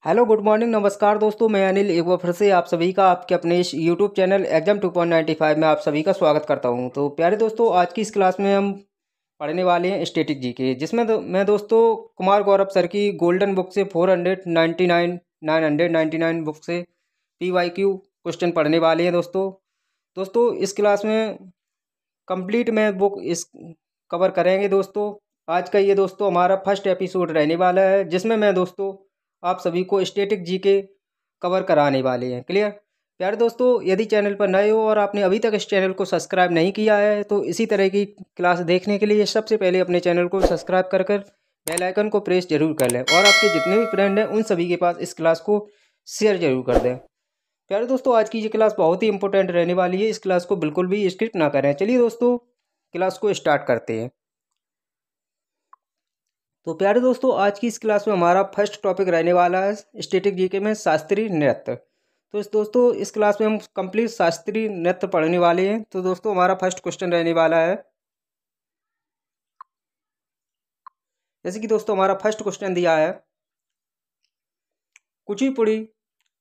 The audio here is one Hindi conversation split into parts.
हेलो गुड मॉर्निंग नमस्कार दोस्तों, मैं अनिल एक बार फिर से आप सभी का आपके अपने इस यूट्यूब चैनल एग्जाम 2.95 में आप सभी का स्वागत करता हूं। तो प्यारे दोस्तों, आज की इस क्लास में हम पढ़ने वाले हैं स्टैटिक जीके, जिसमें मैं दोस्तों कुमार गौरव सर की गोल्डन बुक से 999 बुक से PYQ क्वेश्चन पढ़ने वाले हैं। दोस्तों इस क्लास में कंप्लीट में बुक इस कवर करेंगे। दोस्तों आज का ये दोस्तों हमारा फर्स्ट एपिसोड रहने वाला है, जिसमें मैं दोस्तों आप सभी को स्टैटिक जीके कवर कराने वाले हैं। क्लियर प्यारे दोस्तों, यदि चैनल पर नए हो और आपने अभी तक इस चैनल को सब्सक्राइब नहीं किया है तो इसी तरह की क्लास देखने के लिए सबसे पहले अपने चैनल को सब्सक्राइब कर बेल आइकन को प्रेस जरूर कर लें और आपके जितने भी फ्रेंड हैं उन सभी के पास इस क्लास को शेयर जरूर कर दें। प्यारे दोस्तों, आज की ये क्लास बहुत ही इंपॉर्टेंट रहने वाली है, इस क्लास को बिल्कुल भी स्किप ना करें। चलिए दोस्तों क्लास को स्टार्ट करते हैं। तो प्यारे दोस्तों, आज की इस क्लास में हमारा फर्स्ट टॉपिक रहने वाला है स्टैटिक जीके में शास्त्रीय नृत्य। तो दोस्तों इस क्लास में हम कंप्लीट शास्त्रीय नृत्य पढ़ने वाले हैं। तो दोस्तों हमारा फर्स्ट क्वेश्चन रहने वाला है, जैसे कि दोस्तों हमारा फर्स्ट क्वेश्चन दिया है, कुचिपुड़ी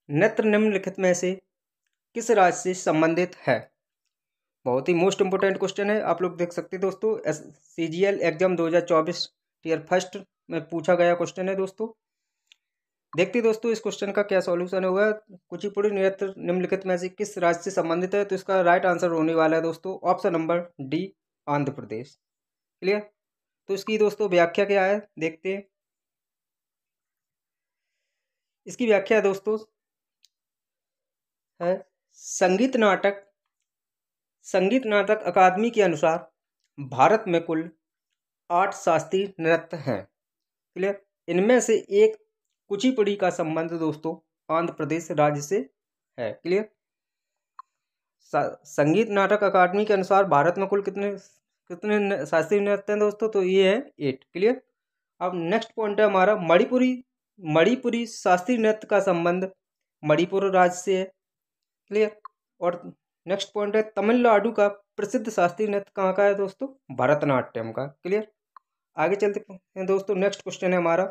नृत्य निम्नलिखित में से किस राज्य से संबंधित है। बहुत ही मोस्ट इंपोर्टेंट क्वेश्चन है, आप लोग देख सकते हैं दोस्तों। CGL एग्जाम 2024 ईयर फर्स्ट में पूछा गया क्वेश्चन है। दोस्तों देखते हैं दोस्तों इस क्वेश्चन का क्या सॉल्यूशन होगा। कुचिपुड़ी नृत्य निम्नलिखित में से किस राज्य से संबंधित है, तो इसका राइट आंसर होने वाला है दोस्तों option number D, Andhra Pradesh. Clear. तो इसकी दोस्तों व्याख्या क्या है देखते हैं। इसकी व्याख्या है दोस्तों है, संगीत नाटक अकादमी के अनुसार भारत में कुल 8 शास्त्रीय नृत्य हैं। क्लियर। इनमें से एक कुचिपुड़ी का संबंध दोस्तों आंध्र प्रदेश राज्य से है। क्लियर। संगीत नाटक अकादमी के अनुसार भारत में कुल कितने शास्त्रीय नृत्य हैं दोस्तों, तो ये है 8। क्लियर। अब नेक्स्ट पॉइंट है हमारा, मणिपुरी शास्त्रीय नृत्य का संबंध मणिपुर राज्य से है। क्लियर। और नेक्स्ट पॉइंट है, तमिलनाडु का प्रसिद्ध शास्त्रीय नृत्य कहाँ का है दोस्तों, भरतनाट्यम का। क्लियर। आगे चलते हैं दोस्तों, नेक्स्ट क्वेश्चन है हमारा।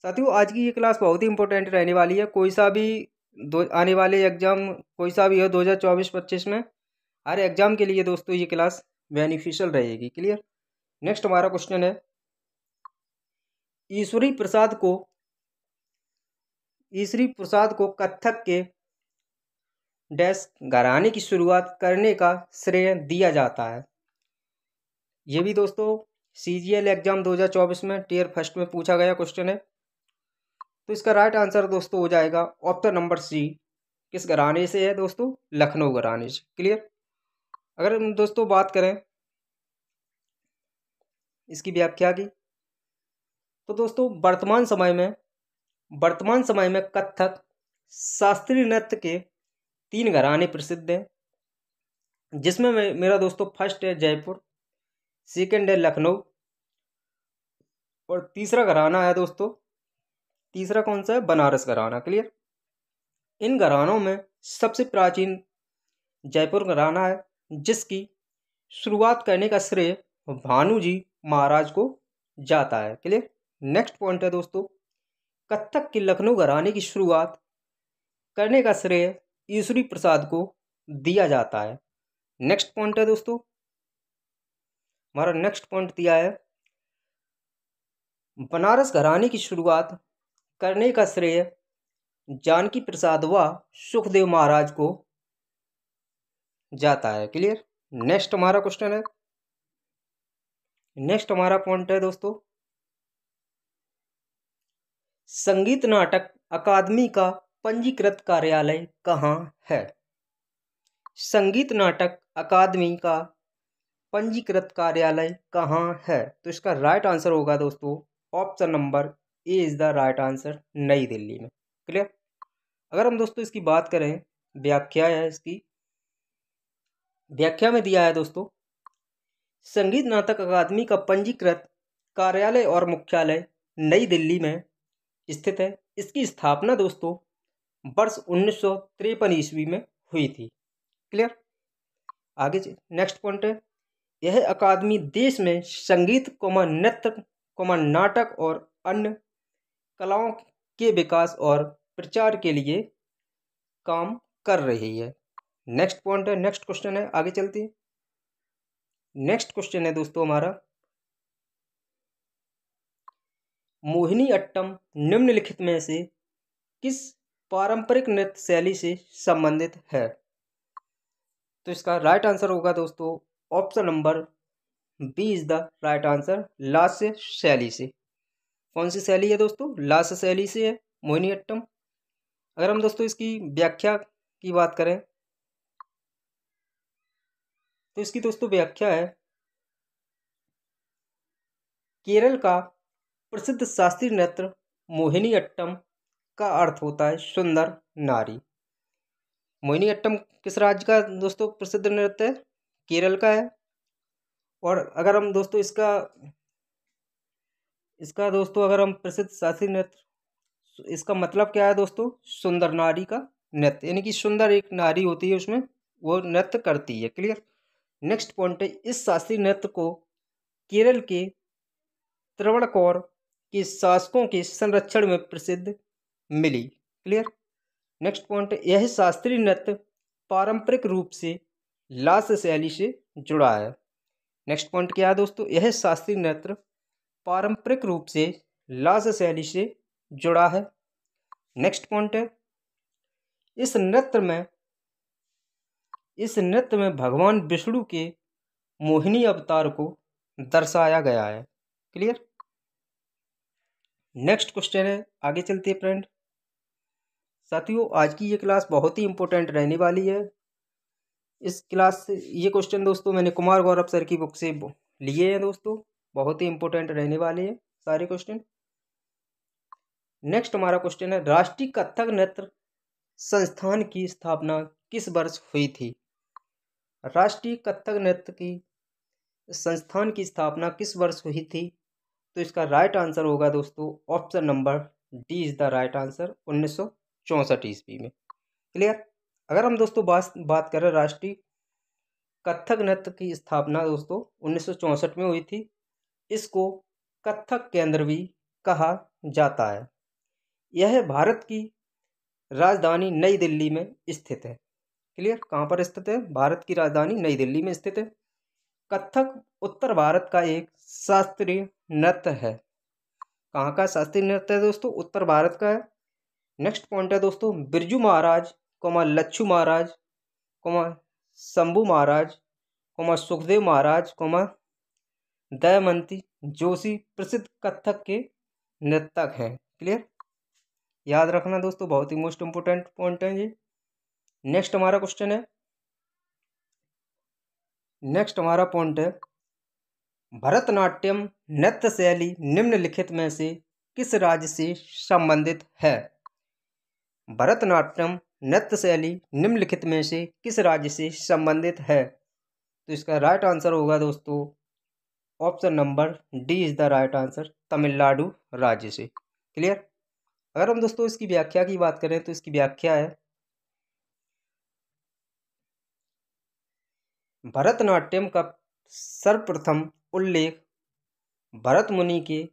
साथियों आज की ये क्लास बहुत ही इंपॉर्टेंट रहने वाली है। कोई सा भी आने वाले एग्जाम कोई सा भी हो 2024-25 में, हर एग्जाम के लिए दोस्तों ये क्लास बेनिफिशियल रहेगी। क्लियर। नेक्स्ट हमारा क्वेश्चन है, ईश्वरी प्रसाद को कथक के डैश घराने की शुरुआत करने का श्रेय दिया जाता है। ये भी दोस्तों CGL एग्जाम 2024 में टीयर फर्स्ट में पूछा गया क्वेश्चन है। तो इसका राइट आंसर दोस्तों हो जाएगा ऑप्शन नंबर सी, किस घराने से है दोस्तों, लखनऊ घराने से। क्लियर। अगर हम दोस्तों बात करें इसकी व्याख्या की, तो दोस्तों वर्तमान समय में कथक शास्त्रीय नृत्य के 3 घराने प्रसिद्ध हैं, जिसमें मेरा दोस्तों फर्स्ट है जयपुर, सेकंड है लखनऊ और तीसरा घराना है दोस्तों, तीसरा कौन सा है, बनारस घराना। क्लियर। इन घरानों में सबसे प्राचीन जयपुर घराना है, जिसकी शुरुआत करने का श्रेय भानु जी महाराज को जाता है। क्लियर। नेक्स्ट पॉइंट है दोस्तों, कथक के लखनऊ घराने की शुरुआत करने का श्रेय ईश्वरी प्रसाद को दिया जाता है। नेक्स्ट पॉइंट है दोस्तों, हमारा नेक्स्ट पॉइंट दिया है, बनारस घराने की शुरुआत करने का श्रेय जानकी प्रसाद व सुखदेव महाराज को जाता है। क्लियर। नेक्स्ट हमारा क्वेश्चन है, नेक्स्ट हमारा पॉइंट है दोस्तों, संगीत नाटक अकादमी का पंजीकृत कार्यालय कहाँ है। संगीत नाटक अकादमी का पंजीकृत कार्यालय कहाँ है, तो इसका राइट आंसर होगा दोस्तों option number A is the right answer, नई दिल्ली में। क्लियर। अगर हम दोस्तों इसकी बात करें, व्याख्या है इसकी, व्याख्या में दिया है दोस्तों, संगीत नाटक अकादमी का पंजीकृत कार्यालय और मुख्यालय नई दिल्ली में स्थित है। इसकी स्थापना दोस्तों वर्ष 1953 ईस्वी में हुई थी। क्लियर। आगे नेक्स्ट पॉइंट है, यह अकादमी देश में संगीत नृत्य नाटक और अन्य कलाओं के विकास और प्रचार के लिए काम कर रही है। नेक्स्ट पॉइंट है, नेक्स्ट क्वेश्चन है, आगे चलते हैं। नेक्स्ट क्वेश्चन है दोस्तों हमारा, मोहिनी अट्टम निम्नलिखित में से किस पारंपरिक नृत्य शैली से संबंधित है? तो इसका राइट आंसर होगा दोस्तों option number B is the right answer, लास्य शैली से। कौन सी शैली है दोस्तों? लास्य शैली से है मोहिनी अट्टम। अगर हम दोस्तों इसकी व्याख्या की बात करें तो इसकी दोस्तों व्याख्या है, केरल का प्रसिद्ध शास्त्रीय नृत्य मोहिनी अट्टम का अर्थ होता है सुंदर नारी। मोहिनी अट्टम किस राज्य का दोस्तों प्रसिद्ध नृत्य है? केरल का है। और अगर हम दोस्तों इसका दोस्तों अगर हम प्रसिद्ध शास्त्रीय नृत्य, इसका मतलब क्या है दोस्तों? सुंदर नारी का नृत्य, यानी कि सुंदर एक नारी होती है उसमें, वो नृत्य करती है। क्लियर। नेक्स्ट पॉइंट है, इस शास्त्रीय नृत्य को केरल के त्रावणकोर के शासकों के संरक्षण में प्रसिद्ध मिली। क्लियर। नेक्स्ट पॉइंट है, यह शास्त्रीय नृत्य पारंपरिक रूप से लास्य शैली से जुड़ा है। नेक्स्ट पॉइंट क्या है दोस्तों? यह शास्त्रीय नृत्य पारंपरिक रूप से लास्य शैली से जुड़ा है। नेक्स्ट पॉइंट है, इस नृत्य में भगवान विष्णु के मोहिनी अवतार को दर्शाया गया है। क्लियर। नेक्स्ट क्वेश्चन है, आगे चलते हैं फ्रेंड। साथियों, आज की ये क्लास बहुत ही इंपॉर्टेंट रहने वाली है। इस क्लास से ये क्वेश्चन दोस्तों मैंने कुमार गौरव सर की बुक से लिए हैं दोस्तों, बहुत ही इंपॉर्टेंट रहने वाले हैं सारे क्वेश्चन। नेक्स्ट हमारा क्वेश्चन है, राष्ट्रीय कथक नृत्य संस्थान की स्थापना किस वर्ष हुई थी? राष्ट्रीय कथक नृत्य की संस्थान की स्थापना किस वर्ष हुई थी? तो इसका राइट आंसर होगा दोस्तों option number D is the right answer, 1964 ईस्वी में। क्लियर। अगर हम दोस्तों बात करें राष्ट्रीय कथक नृत्य की स्थापना दोस्तों 1964 में हुई थी। इसको कथक केंद्र भी कहा जाता है। यह भारत की राजधानी नई दिल्ली में स्थित है। क्लियर। कहाँ पर स्थित है? भारत की राजधानी नई दिल्ली में स्थित है। कथक उत्तर भारत का एक शास्त्रीय नृत्य है। कहाँ का शास्त्रीय नृत्य है दोस्तों? उत्तर भारत का है। नेक्स्ट पॉइंट है दोस्तों, बिरजू महाराज लच्छू महाराज शंभू महाराज सुखदेव महाराज दयामती जोशी प्रसिद्ध कथक के नृतक हैं। क्लियर। याद रखना दोस्तों, बहुत ही मोस्ट इंपोर्टेंट पॉइंट है ये। नेक्स्ट हमारा क्वेश्चन है, नेक्स्ट हमारा पॉइंट है, भरतनाट्यम नृत्य शैली निम्नलिखित में से किस राज्य से संबंधित है? भरतनाट्यम नृत्य शैली निम्नलिखित में से किस राज्य से संबंधित है? तो इसका राइट आंसर होगा दोस्तों option number D is the right answer, Tamil Nadu राज्य से। क्लियर। अगर हम दोस्तों इसकी व्याख्या की बात करें तो इसकी व्याख्या है, भरतनाट्यम का सर्वप्रथम उल्लेख भरत मुनि के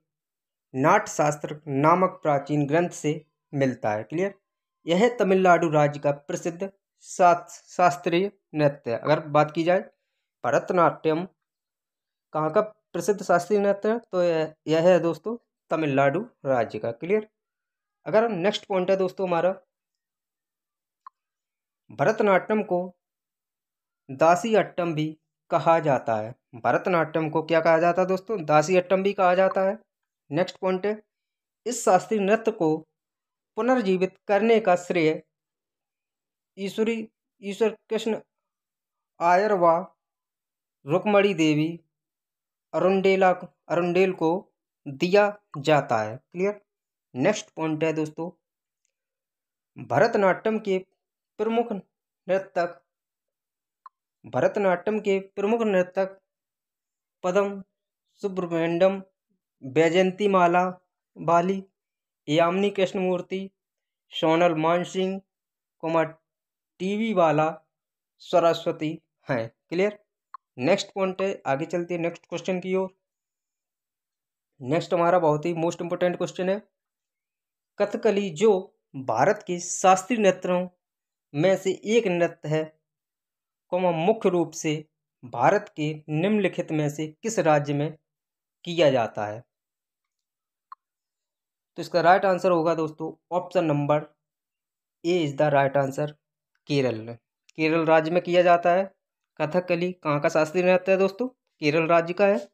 नाट्यशास्त्र नामक प्राचीन ग्रंथ से मिलता है। क्लियर। यह तमिलनाडु राज्य का प्रसिद्ध शास्त्रीय नृत्य है। अगर बात की जाए भरतनाट्यम कहाँ का प्रसिद्ध शास्त्रीय नृत्य है, तो यह है दोस्तों तमिलनाडु राज्य का। क्लियर। अगर हम नेक्स्ट पॉइंट है दोस्तों हमारा, भरतनाट्यम को दासी अट्टम भी कहा जाता है। भरतनाट्यम को क्या कहा जाता है दोस्तों? दासी अट्टम भी कहा जाता है। नेक्स्ट पॉइंट है, इस शास्त्रीय नृत्य को पुनर्जीवित करने का श्रेय ईश्वर कृष्ण आयर व रुक्मणी देवी अरुंडेल को दिया जाता है। क्लियर। नेक्स्ट पॉइंट है दोस्तों, भरतनाट्यम के प्रमुख नर्तक पदम सुब्रमण्यम, वैजयंती माला बाली, यामिनी कृष्णमूर्ति, सोनल मानसिंह टीवी वाला सरस्वती हैं। क्लियर। नेक्स्ट पॉइंट है, आगे चलते हैं नेक्स्ट क्वेश्चन की ओर। नेक्स्ट हमारा बहुत ही मोस्ट इंपोर्टेंट क्वेश्चन है, कथकली जो भारत के शास्त्रीय नृत्यों में से एक नृत्य है, मुख्य रूप से भारत के निम्नलिखित में से किस राज्य में किया जाता है? तो इसका राइट आंसर होगा दोस्तों option number A is the right answer, Kerala. Kerala राज्य में किया जाता है कथकली। कहाँ का शास्त्रीय नृत्य है दोस्तों? केरल राज्य का है।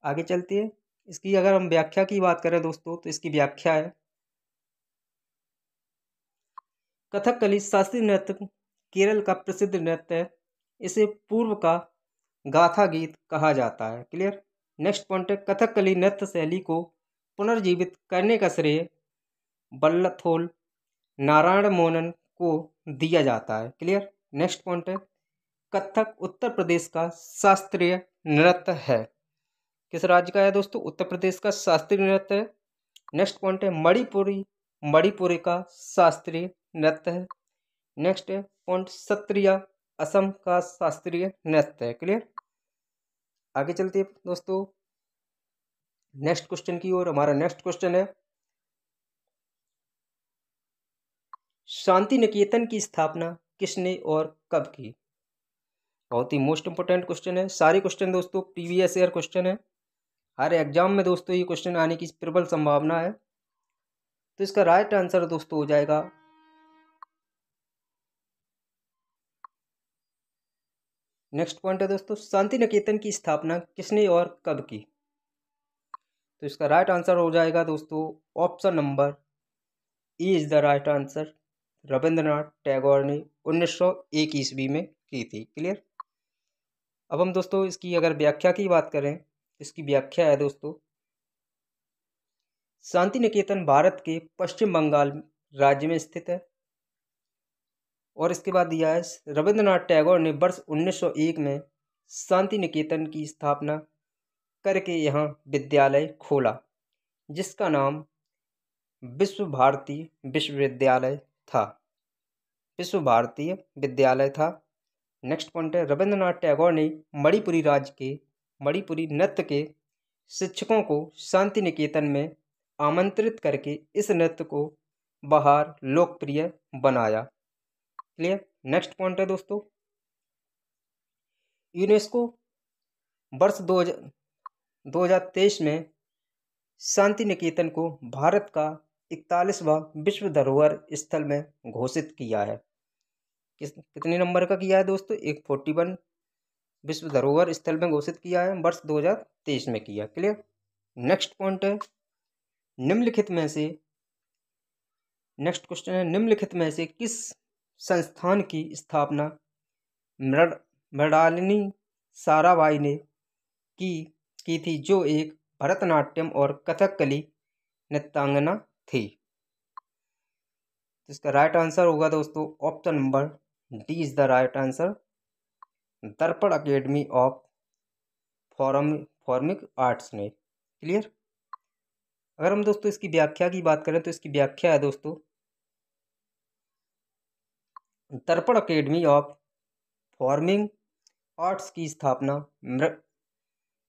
आगे चलती है, इसकी अगर हम व्याख्या की बात करें दोस्तों तो इसकी व्याख्या है, कथकली शास्त्रीय नृत्य केरल का प्रसिद्ध नृत्य है। इसे पूर्व का गाथा गीत कहा जाता है। क्लियर। नेक्स्ट पॉइंट है, कथकली नृत्य शैली को पुनर्जीवित करने का श्रेय वल्लथोल नारायण मोहनन को दिया जाता है। क्लियर। नेक्स्ट पॉइंट है, कथक उत्तर प्रदेश का शास्त्रीय नृत्य है। किस राज्य का है दोस्तों? उत्तर प्रदेश का शास्त्रीय नृत्य है। नेक्स्ट पॉइंट है, मणिपुरी का शास्त्रीय नृत्य है। नेक्स्ट है पॉइंट, सत्रिया असम का शास्त्रीय नृत्य है। क्लियर। आगे चलते हैं दोस्तों नेक्स्ट क्वेश्चन की ओर। हमारा नेक्स्ट क्वेश्चन है, शांति निकेतन की स्थापना किसने और कब की? बहुत ही मोस्ट इंपोर्टेंट क्वेश्चन है। सारे क्वेश्चन दोस्तों प्रीवियस ईयर क्वेश्चन है। हर एग्जाम में दोस्तों ये क्वेश्चन आने की प्रबल संभावना है। तो इसका राइट आंसर दोस्तों हो जाएगा नेक्स्ट पॉइंट है दोस्तों, शांति निकेतन की स्थापना किसने और कब की? तो इसका राइट आंसर हो जाएगा दोस्तों option number A is the right answer, Rabindranath Tagore ने 1901 ईस्वी में की थी। क्लियर। अब हम दोस्तों इसकी अगर व्याख्या की बात करें, इसकी व्याख्या है दोस्तों, शांति निकेतन भारत के पश्चिम बंगाल राज्य में स्थित है। और इसके बाद दिया है, रविंद्रनाथ टैगोर ने वर्ष 1901 में शांति निकेतन की स्थापना करके यहाँ विद्यालय खोला, जिसका नाम विश्व भारती विश्वविद्यालय था। विश्व भारतीय विद्यालय था। नेक्स्ट पॉइंट है, रविंद्रनाथ टैगोर ने मणिपुरी नृत्य के शिक्षकों को शांति निकेतन में आमंत्रित करके इस नृत्य को बाहर लोकप्रिय बनाया। क्लियर। नेक्स्ट पॉइंट है दोस्तों, यूनेस्को वर्ष 2023 में शांति निकेतन को भारत का 41वां विश्व धरोहर स्थल में घोषित किया है। कितने नंबर का किया है दोस्तों? 141 विश्व धरोहर स्थल में घोषित किया है, वर्ष 2023 में किया। क्लियर। नेक्स्ट पॉइंट है, निम्नलिखित में से, नेक्स्ट क्वेश्चन है, निम्नलिखित में से किस संस्थान की स्थापना मृणालिनी साराभाई ने की थी, जो एक भरतनाट्यम और कथकली नृत्यांगना थी? इसका राइट आंसर होगा दोस्तों option number D is the right answer, दर्पण अकेडमी ऑफ फॉर्मिक आर्ट्स ने। क्लियर। अगर हम दोस्तों इसकी व्याख्या की बात करें तो इसकी व्याख्या है दोस्तों, दर्पण अकेडमी ऑफ फॉर्मिंग आर्ट्स की स्थापना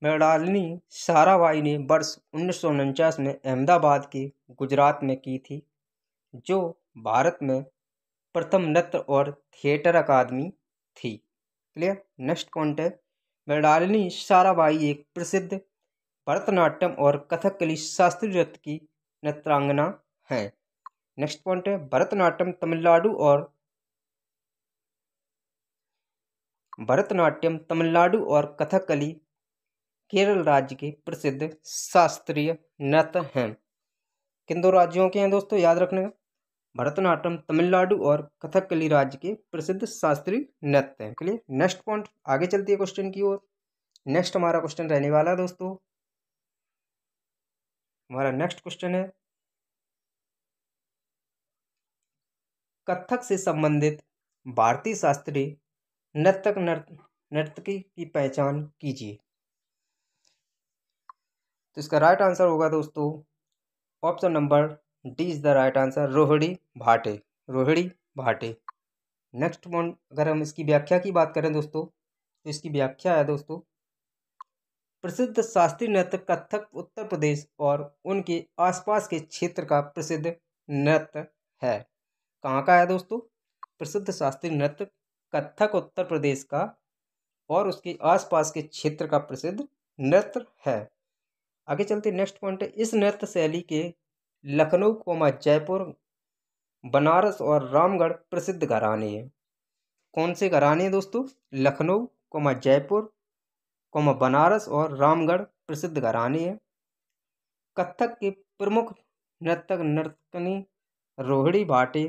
मृणालिनी साराभाई ने वर्ष 1949 में अहमदाबाद के गुजरात में की थी, जो भारत में प्रथम नृत्य और थिएटर अकादमी थी। क्लियर। नेक्स्ट पॉइंट है, मृणालिनी साराभाई एक प्रसिद्ध भरतनाट्यम और कथकली शास्त्रीय नृत्य की नृत्यांगना है। नेक्स्ट पॉइंट है, भरतनाट्यम तमिलनाडु और कथकली केरल राज्य के प्रसिद्ध शास्त्रीय नृत्य हैं। किन दो राज्यों के हैं दोस्तों? याद रखना, भरतनाट्यम तमिलनाडु और कथकली राज्य के प्रसिद्ध शास्त्रीय नृत्य हैं। क्लियर। नेक्स्ट पॉइंट, आगे चलती है क्वेश्चन की ओर। नेक्स्ट हमारा क्वेश्चन रहने वाला है दोस्तों, हमारा नेक्स्ट क्वेश्चन है, कथक से संबंधित भारतीय शास्त्रीय नर्तकी की पहचान कीजिए। तो इसका राइट आंसर होगा दोस्तों option number D is the right answer, Rohini Bhate. Next point, अगर हम इसकी व्याख्या की बात करें दोस्तों तो इसकी व्याख्या है दोस्तों, प्रसिद्ध शास्त्रीय नृत्य कथक उत्तर प्रदेश और उनके आसपास के क्षेत्र का प्रसिद्ध नृत्य है। कहाँ का है दोस्तों? प्रसिद्ध शास्त्रीय नृत्य कथक उत्तर प्रदेश का और उसके आसपास के क्षेत्र का प्रसिद्ध नृत्य है। आगे चलते नेक्स्ट पॉइंट है, इस नृत्य शैली के लखनऊ जयपुर बनारस और रामगढ़ प्रसिद्ध घराने हैं। कौन से घराने हैं दोस्तों? लखनऊ जयपुर बनारस और रामगढ़ प्रसिद्ध घराने हैं। कथक के प्रमुख नर्तक नर्तकनी रोहिणी भाटे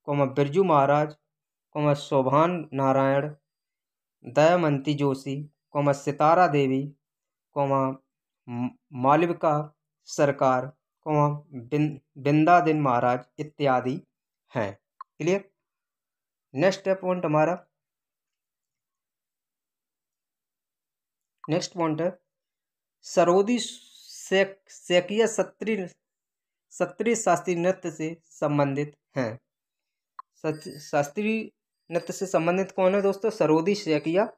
बिरजू महाराज शोभान नारायण दयामंती जोशी सितारा देवी मालविका सरकार बिंदादिन महाराज इत्यादि हैं। क्लियर? नेक्स्ट पॉइंट हमारा नेक्स्ट पॉइंट है, सरोदी शैकिया सत्रीय शास्त्रीय नृत्य से संबंधित हैं। शास्त्रीय नृत्य से संबंधित कौन है दोस्तों? सरोदी शैकिया।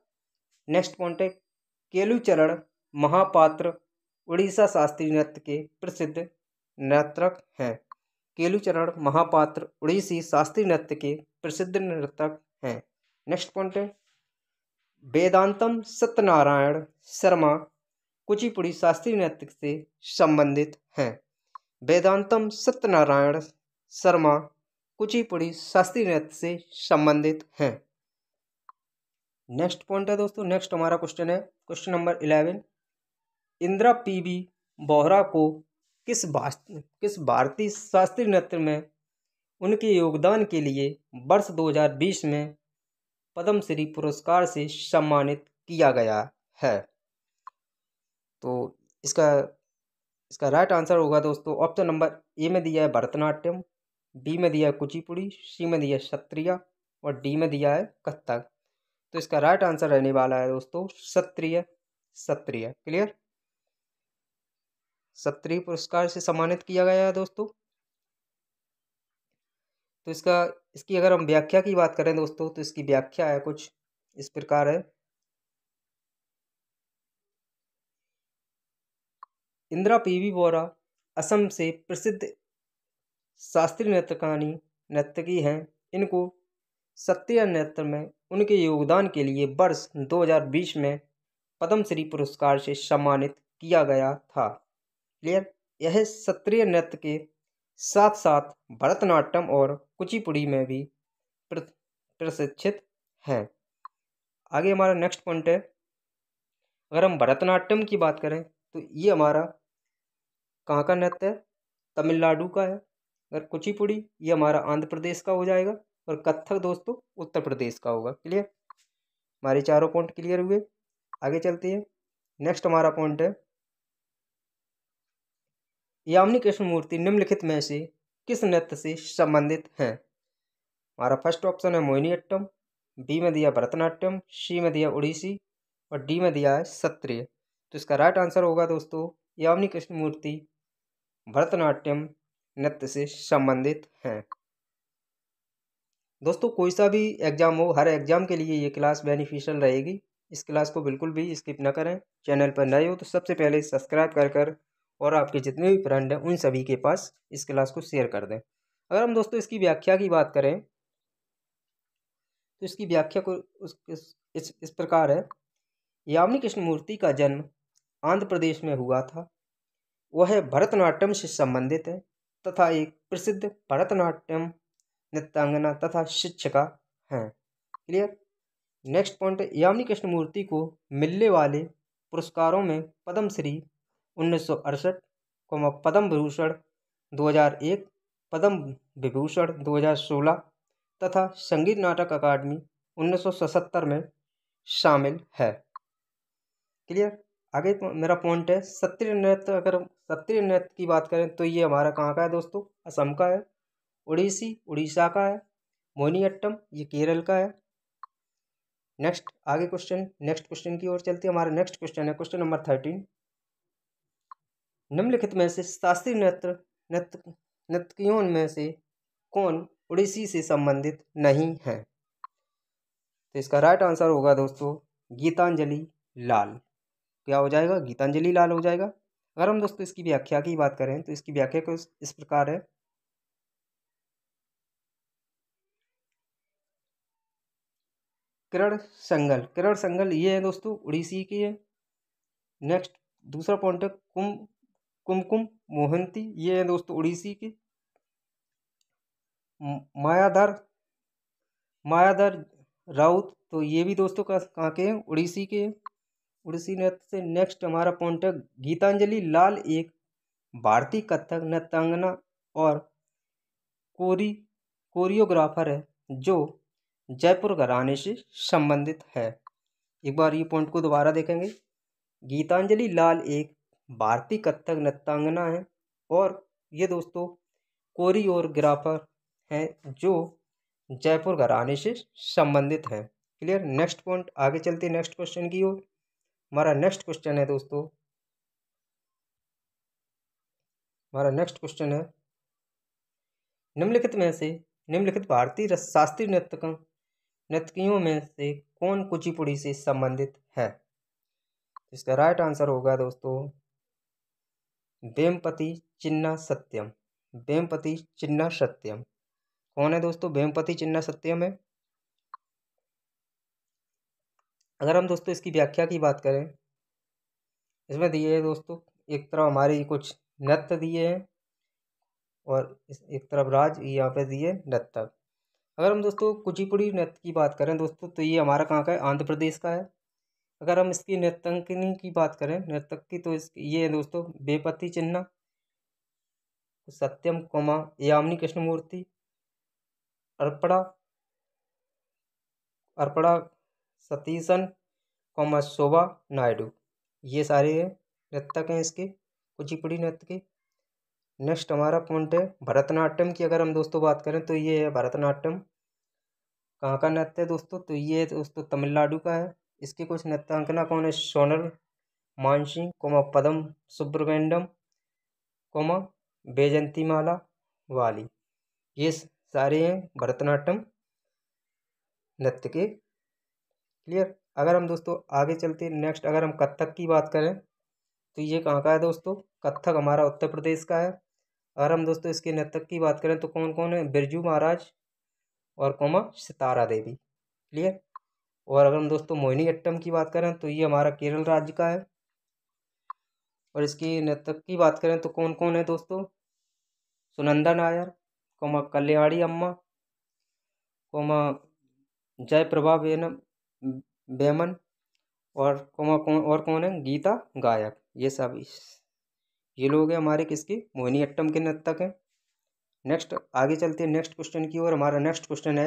नेक्स्ट पॉइंट है, केलुचरण महापात्र उड़ीसा शास्त्रीय नृत्य के प्रसिद्ध नर्तक हैं। केलुचरण महापात्र उड़ीसी शास्त्रीय नृत्य के प्रसिद्ध नर्तक हैं। नेक्स्ट पॉइंट है, वेदांतम सत्यनारायण शर्मा कुचिपुड़ी शास्त्रीय नृत्य से संबंधित हैं। वेदांतम सत्यनारायण शर्मा कुचिपुड़ी शास्त्रीय नृत्य से संबंधित हैं। नेक्स्ट पॉइंट है दोस्तों, नेक्स्ट हमारा क्वेश्चन है question number 11, Indira PV Bohra को किस भारतीय शास्त्रीय नृत्य में उनके योगदान के लिए वर्ष 2020 में पद्मश्री पुरस्कार से सम्मानित किया गया है? तो इसका राइट आंसर होगा दोस्तों ऑप्शन नंबर ए में दिया है भरतनाट्यम, बी में दिया है कुचिपुड़ी, सी में दिया है सत्रिया और डी में दिया है कथक। तो इसका राइट आंसर रहने वाला है दोस्तों सत्रिय। क्लियर? सत्रिय पुरस्कार से सम्मानित किया गया है दोस्तों। तो इसकी अगर हम व्याख्या की बात करें दोस्तों, तो इसकी व्याख्या है कुछ इस प्रकार है, इंदिरा पीवी बोहरा असम से प्रसिद्ध शास्त्रीय नर्तकी हैं। इनको शास्त्रीय नृत्य में उनके योगदान के लिए वर्ष 2020 में पद्मश्री पुरस्कार से सम्मानित किया गया था। क्लियर? यह शास्त्रीय नृत्य के साथ साथ भरतनाट्यम और कुचिपुड़ी में भी प्रशिक्षित हैं। आगे हमारा नेक्स्ट पॉइंट है, अगर हम भरतनाट्यम की बात करें तो ये हमारा कहाँ का नृत्य है? तमिलनाडु का है। अगर कुचिपुड़ी ये हमारा आंध्र प्रदेश का हो जाएगा और कथक दोस्तों उत्तर प्रदेश का होगा। क्लियर? हमारे चारों पॉइंट क्लियर हुए। आगे चलते हैं, नेक्स्ट हमारा पॉइंट है, यामिनी कृष्णमूर्ति निम्नलिखित में से किस नृत्य से संबंधित हैं? हमारा फर्स्ट ऑप्शन है मोहिनीअट्टम, बी में दिया भरतनाट्यम, सी में दिया उड़ीसी और डी में दिया है सत्रिय। तो इसका राइट आंसर होगा दोस्तों यामिनी कृष्णमूर्ति भरतनाट्यम नृत्य से संबंधित हैं। दोस्तों कोई सा भी एग्जाम हो, हर एग्जाम के लिए ये क्लास बेनिफिशियल रहेगी। इस क्लास को बिल्कुल भी स्किप ना करें। चैनल पर नए हो तो सबसे पहले सब्सक्राइब कर और आपके जितने भी फ्रेंड हैं उन सभी के पास इस क्लास को शेयर कर दें। अगर हम दोस्तों इसकी व्याख्या की बात करें तो इसकी व्याख्या को इस प्रकार है, यामिनी कृष्णमूर्ति का जन्म आंध्र प्रदेश में हुआ था। वह भरतनाट्यम से संबंधित है तथा एक प्रसिद्ध भरतनाट्यम नृत्यांगना तथा शिक्षिका हैं। Clear? Next point, Yamini Krishnamurthy को मिलने वाले पुरस्कारों में पद्मश्री 1968, पद्म भूषण 2001, पद्म विभूषण 2016 तथा संगीत नाटक अकादमी 1977 में शामिल है। क्लियर? आगे मेरा पॉइंट है शास्त्रीय नृत्य। अगर शास्त्रीय नृत्य की बात करें तो ये हमारा कहाँ का है दोस्तों? असम का है। उड़ीसी उड़ीसा का है। मोहिनीअट्टम ये केरल का है। नेक्स्ट क्वेश्चन की ओर चलते हैं। हमारा नेक्स्ट क्वेश्चन है क्वेश्चन नंबर 13, निम्नलिखित में से शास्त्रीय नर्तकियों में से कौन उड़ीसी से संबंधित नहीं है? तो इसका राइट आंसर होगा दोस्तों गीतांजलि लाल। क्या हो जाएगा, गीतांजलि लाल हो जाएगा। अगर हम दोस्तों इसकी व्याख्या की बात करें तो इसकी व्याख्या कुछ इस प्रकार है। किरण संगल, किरण संगल ये है दोस्तों उड़ीसी की है। नेक्स्ट दूसरा पॉइंट है कुमकुम मोहंती, ये है दोस्तों उड़ीसी की। मायाधर मायाधर राउत, तो ये भी दोस्तों कहाँ के हैं, उड़ीसी के हैं, उड़ीसी नृत्य से। नेक्स्ट हमारा पॉइंट है गीतांजलि लाल एक भारतीय कथक नृत्यांगना और कोरी कोरियोग्राफर है जो जयपुर घराने से संबंधित है। एक बार ये पॉइंट को दोबारा देखेंगे। गीतांजलि लाल एक भारतीय कथक नृत्यांगना है और ये दोस्तों कोरियोग्राफर हैं जो जयपुर घराने से संबंधित है। क्लियर। नेक्स्ट पॉइंट, आगे चलते हैं नेक्स्ट क्वेश्चन की ओर। हमारा नेक्स्ट क्वेश्चन है दोस्तों, हमारा नेक्स्ट क्वेश्चन है निम्नलिखित भारतीय शास्त्रीय नर्तकियों में से कौन कुचिपुड़ी से संबंधित है। इसका राइट आंसर होगा दोस्तों वेमपति चिन्ना सत्यम। वेमपति चिन्ना सत्यम कौन है दोस्तों, वेमपति चिन्ना सत्यम है। अगर हम दोस्तों इसकी व्याख्या की बात करें, इसमें दिए है दोस्तों एक तरफ हमारी कुछ नृत्य दिए हैं और एक तरफ राज यहाँ पे दिए नर्तक। अगर हम दोस्तों कुचिपुड़ी नृत्य की बात करें दोस्तों तो ये हमारा कहाँ का है, आंध्र प्रदेश का है। अगर हम इसकी नर्तकिनी की बात करें, नर्तक की, तो ये है दोस्तों वेमपति चिन्ना सत्यम यामिनी कृष्णमूर्ति, अर्पणा अर्पणा सतीशन शोभा नायडू, ये सारे नर्तक हैं इसके कुचिपुड़ी नृत्य के। नेक्स्ट हमारा पॉइंट है भरतनाट्यम की। अगर हम दोस्तों बात करें तो ये है भरतनाट्यम कहाँ का नृत्य है दोस्तों, तो ये दोस्तों तमिलनाडु का है। इसके कुछ नृत्यांगना कौन है, सोनल मानसिंह पदम सुब्रमण्यम बैजंतीमाला वाली, ये सारे हैं भरतनाट्यम नृत्य के। क्लियर। अगर हम दोस्तों आगे चलते हैं नेक्स्ट, अगर हम कथक की बात करें तो ये कहाँ का है दोस्तों, कथक हमारा उत्तर प्रदेश का है। अगर हम दोस्तों इसके नर्तक की बात करें तो कौन कौन है, बिरजू महाराज और सितारा देवी। क्लियर। और अगर हम दोस्तों मोहिनीअट्टम की बात करें तो ये हमारा केरल राज्य का है। और इसकी नर्तक की बात करें तो कौन कौन है दोस्तों, सुनंदा नायर कल्याणी अम्मा जयप्रभा बेमन और कौन है, गीता गायक। ये सब ये लोग हैं हमारे किसके, मोहिनीअट्टम के नर्तक हैं। नेक्स्ट आगे चलते हैं नेक्स्ट क्वेश्चन की ओर। हमारा नेक्स्ट क्वेश्चन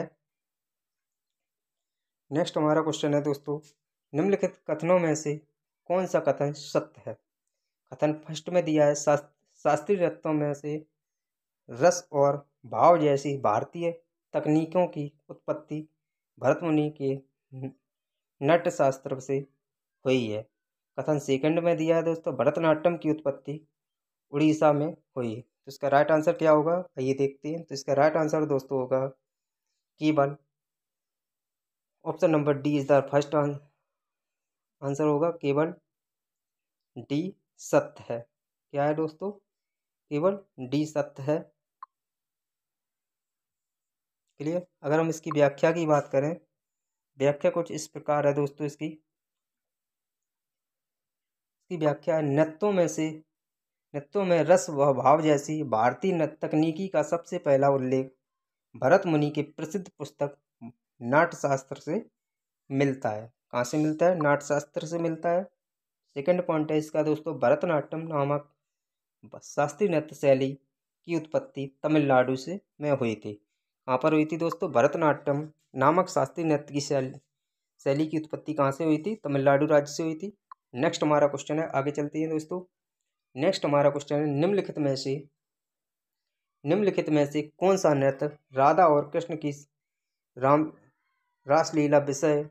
है दोस्तों निम्नलिखित कथनों में से कौन सा कथन सत्य है। कथन फर्स्ट में दिया है शास्त्रीय नृत्यों में से रस और भाव जैसी भारतीय तकनीकों की उत्पत्ति भरत मुनि के नाट्य शास्त्र से हुई है। कथन सेकंड में दिया है दोस्तों भरतनाट्यम की उत्पत्ति उड़ीसा में हुई है। तो इसका राइट आंसर क्या होगा, आइए देखते हैं। तो इसका राइट आंसर दोस्तों होगा केवल option number D is the first answer होगा, केवल डी सत्य है। क्या है दोस्तों, केवल डी सत्य है। क्लियर। अगर हम इसकी व्याख्या की बात करें, व्याख्या कुछ इस प्रकार है दोस्तों, इसकी व्याख्या है नृत्यों में रस व भाव जैसी भारतीय तकनीकी का सबसे पहला उल्लेख भरत मुनि के प्रसिद्ध पुस्तक नाट्यशास्त्र से मिलता है। कहाँ से मिलता है, नाट्यशास्त्र से मिलता है। सेकंड पॉइंट है इसका दोस्तों भरतनाट्यम नामक शास्त्रीय नृत्य शैली की उत्पत्ति तमिलनाडु से में हुई थी। कहाँ पर हुई थी दोस्तों, भरतनाट्यम नामक शास्त्रीय नृत्य की शैली की उत्पत्ति कहाँ से हुई थी, तमिलनाडु राज्य से हुई थी। नेक्स्ट हमारा क्वेश्चन है, आगे चलते हैं दोस्तों। नेक्स्ट हमारा क्वेश्चन है निम्नलिखित में से कौन सा नृत्य राधा और कृष्ण की रासलीला विषय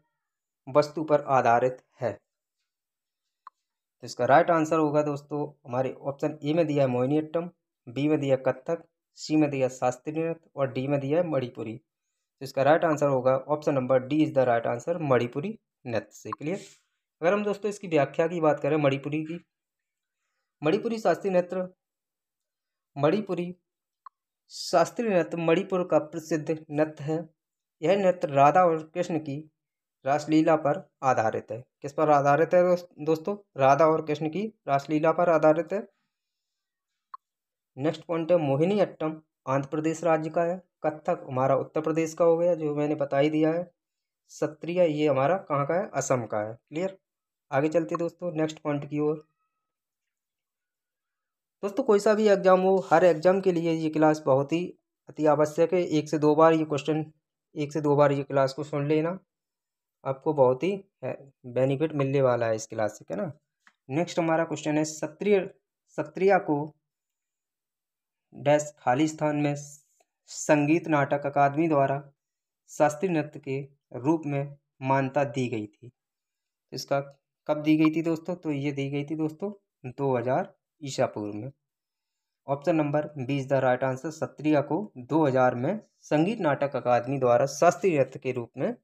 वस्तु पर आधारित है। तो इसका राइट आंसर होगा दोस्तों हमारे ऑप्शन ए में दिया है मोहिनीअट्टम, बी में दिया कथक, सी में दिया शास्त्रीय नृत्य और डी में दिया है मणिपुरी। तो इसका राइट आंसर होगा option number D is the right answer, Manipuri नृत्य से। क्लियर। अगर हम दोस्तों इसकी व्याख्या की बात करें मणिपुरी की, मणिपुरी शास्त्रीय नृत्य, मणिपुरी शास्त्रीय नृत्य मणिपुर का प्रसिद्ध नृत्य है। यह नृत्य राधा और कृष्ण की रासलीला पर आधारित है। किस पर आधारित है दोस्तों? राधा और कृष्ण की रासलीला पर आधारित है। नेक्स्ट पॉइंट है मोहिनी अट्टम आंध्र प्रदेश राज्य का है। कथक हमारा उत्तर प्रदेश का हो गया, जो मैंने बता ही दिया है। सत्रिया ये हमारा कहाँ का है? असम का है। क्लियर। आगे चलते दोस्तों नेक्स्ट पॉइंट की ओर। दोस्तों कोई सा भी एग्जाम हो, हर एग्जाम के लिए ये क्लास बहुत ही अति आवश्यक है। 1 से 2 बार ये क्वेश्चन, 1 से 2 बार ये क्लास को सुन लेना, आपको बहुत ही बेनिफिट मिलने वाला है इस क्लास से, है ना। नेक्स्ट हमारा क्वेश्चन है सत्रिया को डैश खालिस्तान में संगीत नाटक अकादमी द्वारा शास्त्रीय नृत्य के रूप में मान्यता दी गई थी। इसका कब दी गई थी दोस्तों? तो ये दी गई थी दोस्तों 2000 ईसा पूर्व में। Option number 20 the right answer. Sattriya को 2000 में संगीत नाटक अकादमी द्वारा शास्त्रीय नृत्य के रूप में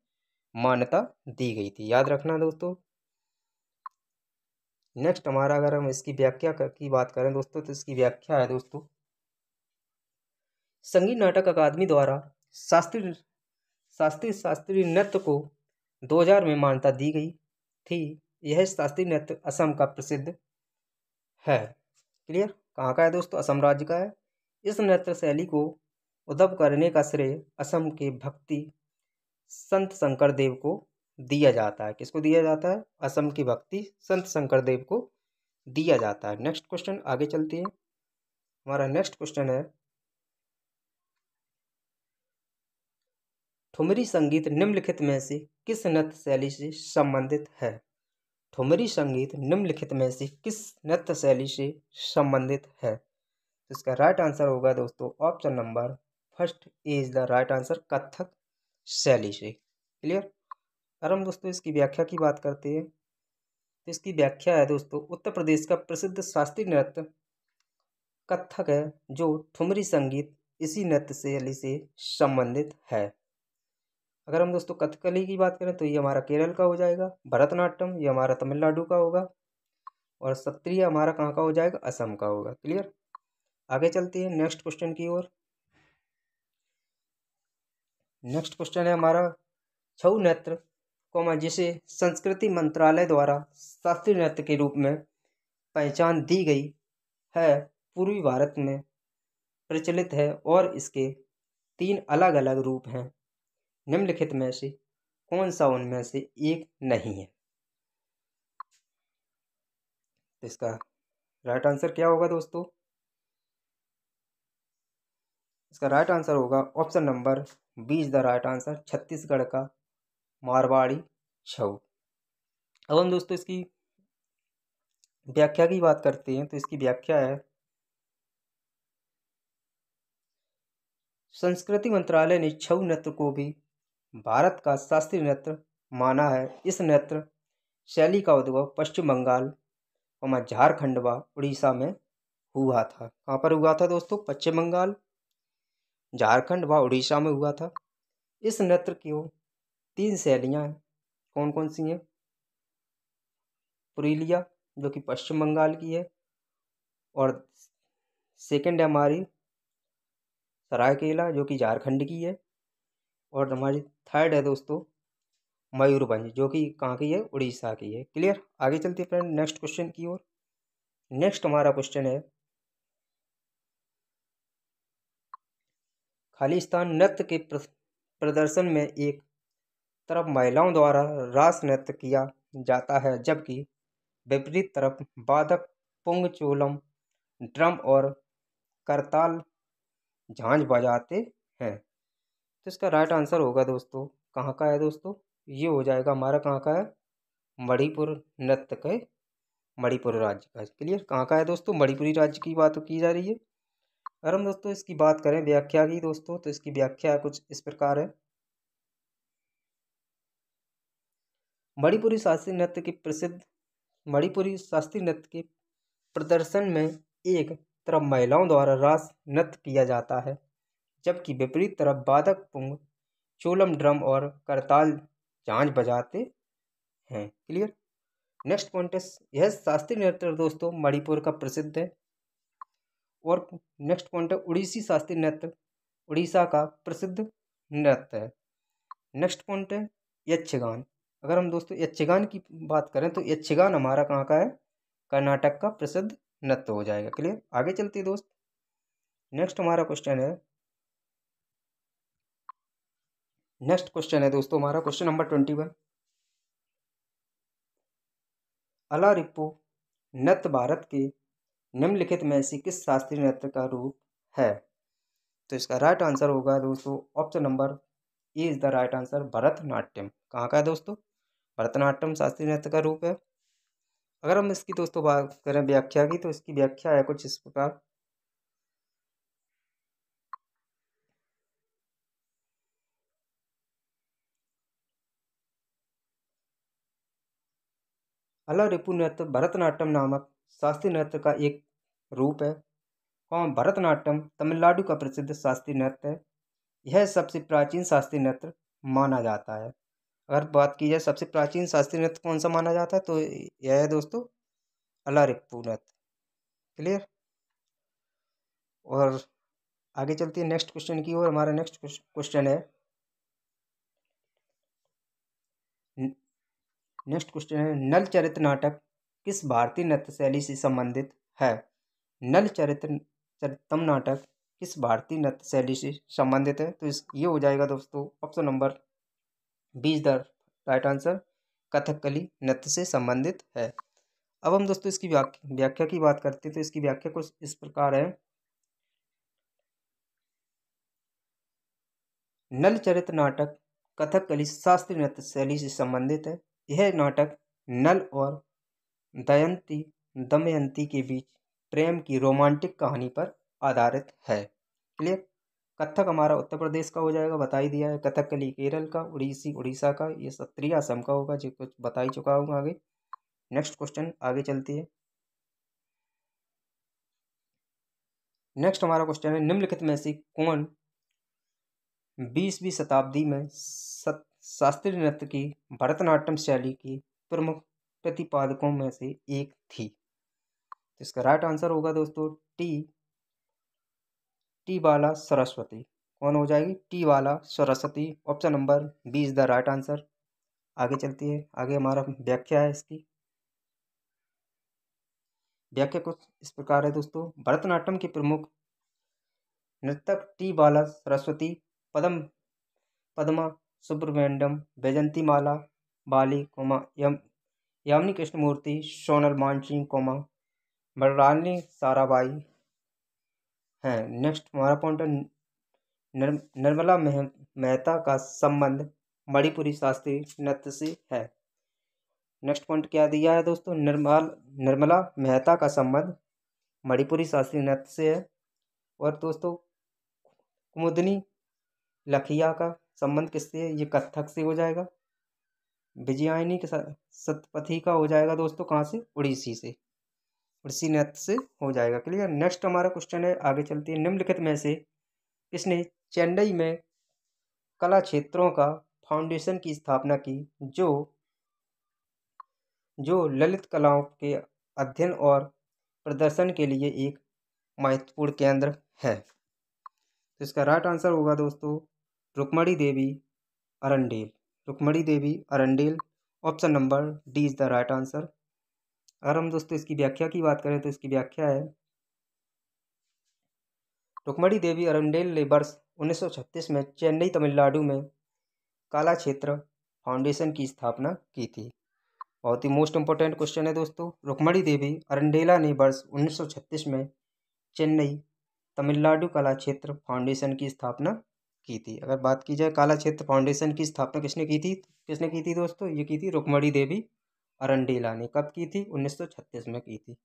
मान्यता दी गई थी, याद रखना दोस्तों। नेक्स्ट हमारा अगर हम इसकी व्याख्या की बात करें दोस्तों, तो इसकी व्याख्या है दोस्तों, संगीत नाटक अकादमी द्वारा शास्त्रीय नृत्य को 2000 में मान्यता दी गई थी। यह शास्त्रीय नृत्य असम का प्रसिद्ध है। क्लियर। कहाँ का है दोस्तों? असम राज्य का है। इस नृत्य शैली को उद्भव करने का श्रेय असम के भक्ति संत शंकर देव को दिया जाता है। किसको दिया जाता है? असम की भक्ति संत शंकर देव को दिया जाता है। नेक्स्ट क्वेश्चन आगे चलते हैं। हमारा नेक्स्ट क्वेश्चन है ठुमरी संगीत निम्नलिखित में से किस नृत्य शैली से संबंधित है? ठुमरी संगीत निम्नलिखित में से किस नृत्य शैली से संबंधित है? तो इसका राइट आंसर होगा दोस्तों option number first is the right answer, Kathak शैली से। क्लियर। अगर हम दोस्तों इसकी व्याख्या की बात करते हैं, तो इसकी व्याख्या है दोस्तों, उत्तर प्रदेश का प्रसिद्ध शास्त्रीय नृत्य कथक है, जो ठुमरी संगीत इसी नृत्य शैली से संबंधित है। अगर हम दोस्तों कथकली की बात करें तो ये हमारा केरल का हो जाएगा। भरतनाट्यम ये हमारा तमिलनाडु का होगा, और सत्रिय हमारा कहाँ का हो जाएगा? असम का होगा। क्लियर। आगे चलते हैं नेक्स्ट क्वेश्चन की ओर। नेक्स्ट क्वेश्चन है हमारा छऊ नृत्य जिसे संस्कृति मंत्रालय द्वारा शास्त्रीय नृत्य के रूप में पहचान दी गई है, पूर्वी भारत में प्रचलित है और इसके 3 अलग अलग रूप हैं। निम्नलिखित में से कौन सा उनमें से एक नहीं है? इसका राइट आंसर क्या होगा दोस्तों? इसका राइट आंसर होगा option number 20 the right answer, Chhattisgarh का मारवाड़ी छऊ। अब हम दोस्तों इसकी व्याख्या की बात करते हैं, तो इसकी व्याख्या है संस्कृति मंत्रालय ने छऊ नृत्य को भी भारत का शास्त्रीय नृत्य माना है। इस नृत्य शैली का उद्भव पश्चिम बंगाल और झारखंड व उड़ीसा में हुआ था। कहाँ पर हुआ था दोस्तों? पश्चिम बंगाल, झारखंड व उड़ीसा में हुआ था। इस नृत्य की 3 शैलियाँ हैं। कौन कौन सी हैं? पुरुलिया जो कि पश्चिम बंगाल की है, और सेकंड है हमारी सरायकेला जो कि झारखंड की है, और हमारी थर्ड है दोस्तों मयूरभंज जो कि कहाँ की है? उड़ीसा की है। क्लियर। आगे चलते हैं फ्रेंड नेक्स्ट क्वेश्चन की ओर। नेक्स्ट हमारा क्वेश्चन है खालिस्तान नृत्य के प्रदर्शन में एक तरफ महिलाओं द्वारा रास नृत्य किया जाता है, जबकि विपरीत तरफ वादक पुंग चोलम ड्रम और करताल झांझ बजाते हैं। तो इसका राइट आंसर होगा दोस्तों, कहाँ का है दोस्तों? ये हो जाएगा हमारा कहाँ का है? मणिपुर नृत्य के मणिपुर राज्य का। क्लियर। कहाँ का है दोस्तों? मणिपुरी राज्य की बात की जा रही है। अगर हम दोस्तों इसकी बात करें व्याख्या की दोस्तों, तो इसकी व्याख्या कुछ इस प्रकार है। मणिपुरी शास्त्रीय नृत्य के प्रदर्शन में एक तरफ महिलाओं द्वारा रास नृत्य किया जाता है, जबकि विपरीत तरफ वादक पुंग चोलम ड्रम और करताल झांझ बजाते हैं। क्लियर। नेक्स्ट पॉइंट है, यह शास्त्रीय नृत्य दोस्तों मणिपुर का प्रसिद्ध है। और नेक्स्ट पॉइंट है, उड़ीसी शास्त्रीय नृत्य उड़ीसा का प्रसिद्ध नृत्य है। नेक्स्ट पॉइंट है यक्षगान। अगर हम दोस्तों यक्षगान की बात करें तो यक्षगान हमारा कहाँ का है, कर्नाटक का प्रसिद्ध नृत्य हो जाएगा। क्लियर, आगे चलते हैं दोस्त। नेक्स्ट हमारा क्वेश्चन है, नेक्स्ट क्वेश्चन है दोस्तों हमारा क्वेश्चन नंबर 21। अलारिप्पू नृत्य भारत के निम्नलिखित में से किस शास्त्रीय नृत्य का रूप है? तो इसका राइट आंसर होगा दोस्तों option number A is the right answer, Bharatanatyam. कहाँ का है दोस्तों, भरतनाट्यम शास्त्रीय नृत्य का रूप है। अगर हम इसकी दोस्तों बात करें व्याख्या की, तो इसकी व्याख्या है कुछ इस प्रकार। अलारिप्पू नृत्य भरतनाट्यम नामक शास्त्रीय नृत्य का एक रूप है। कौन, भरतनाट्यम तमिलनाडु का प्रसिद्ध शास्त्रीय नृत्य है। यह सबसे प्राचीन शास्त्रीय नृत्य माना जाता है। अगर बात की जाए सबसे प्राचीन शास्त्रीय नृत्य कौन सा माना जाता है, तो यह है दोस्तों अलारिप्पू नृत्य। क्लियर, और आगे चलती है नेक्स्ट क्वेश्चन की ओर। हमारा नेक्स्ट क्वेश्चन है, नेक्स्ट क्वेश्चन है, नल चरित्र नाटक किस भारतीय नृत्य शैली से संबंधित है? नल चरित्रम नाटक किस भारतीय नृत्य शैली से संबंधित है? तो ये हो जाएगा दोस्तों option number B is the right answer, Kathakali नृत्य से संबंधित है। अब हम दोस्तों इसकी व्याख्या की बात करते हैं, तो इसकी व्याख्या कुछ इस प्रकार है। नल चरित्र नाटक कथकली शास्त्रीय नृत्य शैली से संबंधित है। यह नाटक नल और दमयंती के बीच प्रेम की रोमांटिक कहानी पर आधारित है। क्लियर, कथक हमारा उत्तर प्रदेश का हो जाएगा, बता ही दिया है। कथकली केरल का, उड़ीसी उड़ीसा का, ये सत्रिय असम का होगा, जो कुछ बता ही चुका हूँ आगे। नेक्स्ट क्वेश्चन आगे चलती है। नेक्स्ट हमारा क्वेश्चन है, निम्नलिखित में से कौन 20वीं शताब्दी में शास्त्रीय नृत्य की भरतनाट्यम शैली की प्रमुख प्रतिपादकों में से एक थी? तो इसका राइट आंसर होगा दोस्तों टी बाला सरस्वती। कौन हो जाएगी, T Bala Saraswati. Option number B is the right answer. आगे चलती है, आगे हमारा व्याख्या है इसकी। व्याख्या कुछ इस प्रकार है दोस्तों, भरतनाट्यम के प्रमुख नृतक टी बाला सरस्वती, पद्मा सुब्रमण्यम, वैजंतीमाला बाली, यामिनी कृष्णमूर्ति, सोनल मानसिंह, मृणालिनी साराभाई हैं। नेक्स्ट हमारा पॉइंट है, निर्मला मेहता का संबंध मणिपुरी शास्त्रीय नृत्य से है। नेक्स्ट पॉइंट क्या दिया है दोस्तों, निर्मला मेहता का संबंध मणिपुरी शास्त्रीय नृत्य से है। और दोस्तों कुमुदनी लखिया का संबंध किससे है, ये कथक से हो जाएगा। विजयानी के सतपथी का हो जाएगा दोस्तों कहाँ से, उड़ीसी से, उड़ीसी नृत्य से हो जाएगा। क्लियर, नेक्स्ट हमारा क्वेश्चन है, आगे चलती है। निम्नलिखित में से किसने चेन्नई में कला क्षेत्रों का फाउंडेशन की स्थापना की, जो ललित कलाओं के अध्ययन और प्रदर्शन के लिए एक महत्वपूर्ण केंद्र है? तो इसका राइट आंसर होगा दोस्तों Rukmini Devi Arundale. Rukmini Devi Arundale, option number D is the right answer. अगर हम दोस्तों इसकी व्याख्या की बात करें, तो इसकी व्याख्या है, रुक्मणी देवी अरंडेल ने वर्ष 1936 में चेन्नई तमिलनाडु में कला क्षेत्र फाउंडेशन की स्थापना की थी। बहुत ही मोस्ट इंपॉर्टेंट क्वेश्चन है दोस्तों, रुक्मणी देवी अरंडेला ने वर्ष 1936 में चेन्नई तमिलनाडु कला क्षेत्र फाउंडेशन की स्थापना की थी। अगर बात की जाए कला क्षेत्र फाउंडेशन की स्थापना किसने की थी दोस्तों, ये की थी रुक्मणी देवी अरंडेला ने। कब की थी, 1936 में की थी।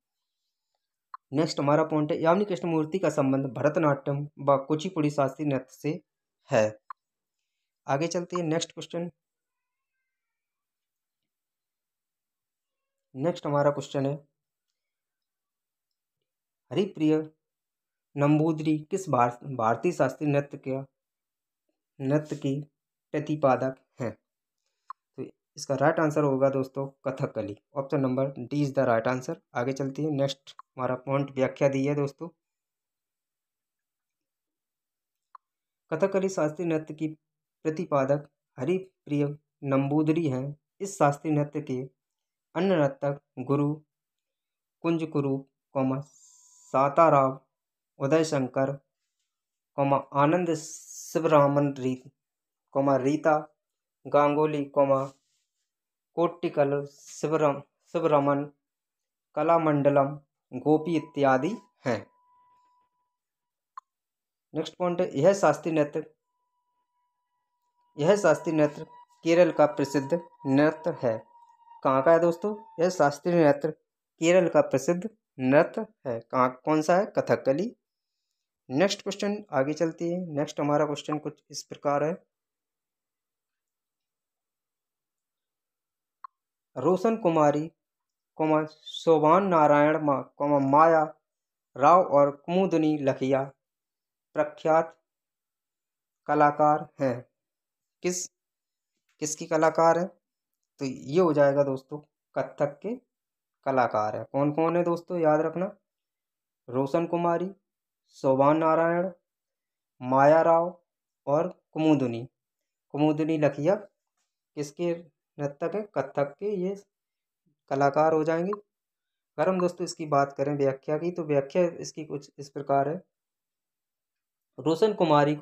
नेक्स्ट हमारा पॉइंट है, यामिनी कृष्णमूर्ति का संबंध भरतनाट्यम व कुचिपुड़ी शास्त्रीय नृत्य से है। आगे चलते हैं, नेक्स्ट क्वेश्चन। नेक्स्ट हमारा क्वेश्चन है, हरिप्रिय नंबूदरी किस भारतीय शास्त्रीय नृत्य की प्रतिपादक हैं? तो इसका राइट आंसर होगा दोस्तों Kathakali. Option number D is the right answer. आगे चलती है। नेक्स्ट हमारा पॉइंट व्याख्या दी है दोस्तों। कथकली शास्त्रीय नृत्य की प्रतिपादक हरिप्रिय नंबूदरी हैं। इस शास्त्रीय नृत्य के अन्य नर्तक गुरु कुंजकुरु, साताराव, उदय शंकर, आनंद शिवरामन, रीता गांगुली, कोट्टिकल शिवरमन, कलामंडलम, गोपी इत्यादि हैं। नेक्स्ट पॉइंट है, यह शास्त्रीय नृत्य केरल का प्रसिद्ध नृत्य है। कहाँ का है दोस्तों? यह शास्त्रीय नृत्य केरल का प्रसिद्ध नृत्य है। कौन सा है? कथकली। नेक्स्ट क्वेश्चन आगे चलती है। नेक्स्ट हमारा क्वेश्चन कुछ इस प्रकार है। रोशन कुमारी, शोभान नारायण, माया राव और कुमुदनी लखिया प्रख्यात कलाकार हैं। किसकी कलाकार है? तो ये हो जाएगा दोस्तों कथक के कलाकार है। कौन कौन है दोस्तों? याद रखना, रोशन कुमारी, शोभान नारायण, माया राव और कुमुदनी लखिया किसके नर्तक है? कथक के ये कलाकार हो जाएंगे। अगर हम दोस्तों इसकी बात करें व्याख्या की, तो व्याख्या इसकी कुछ इस प्रकार है। रोशन कुमारी,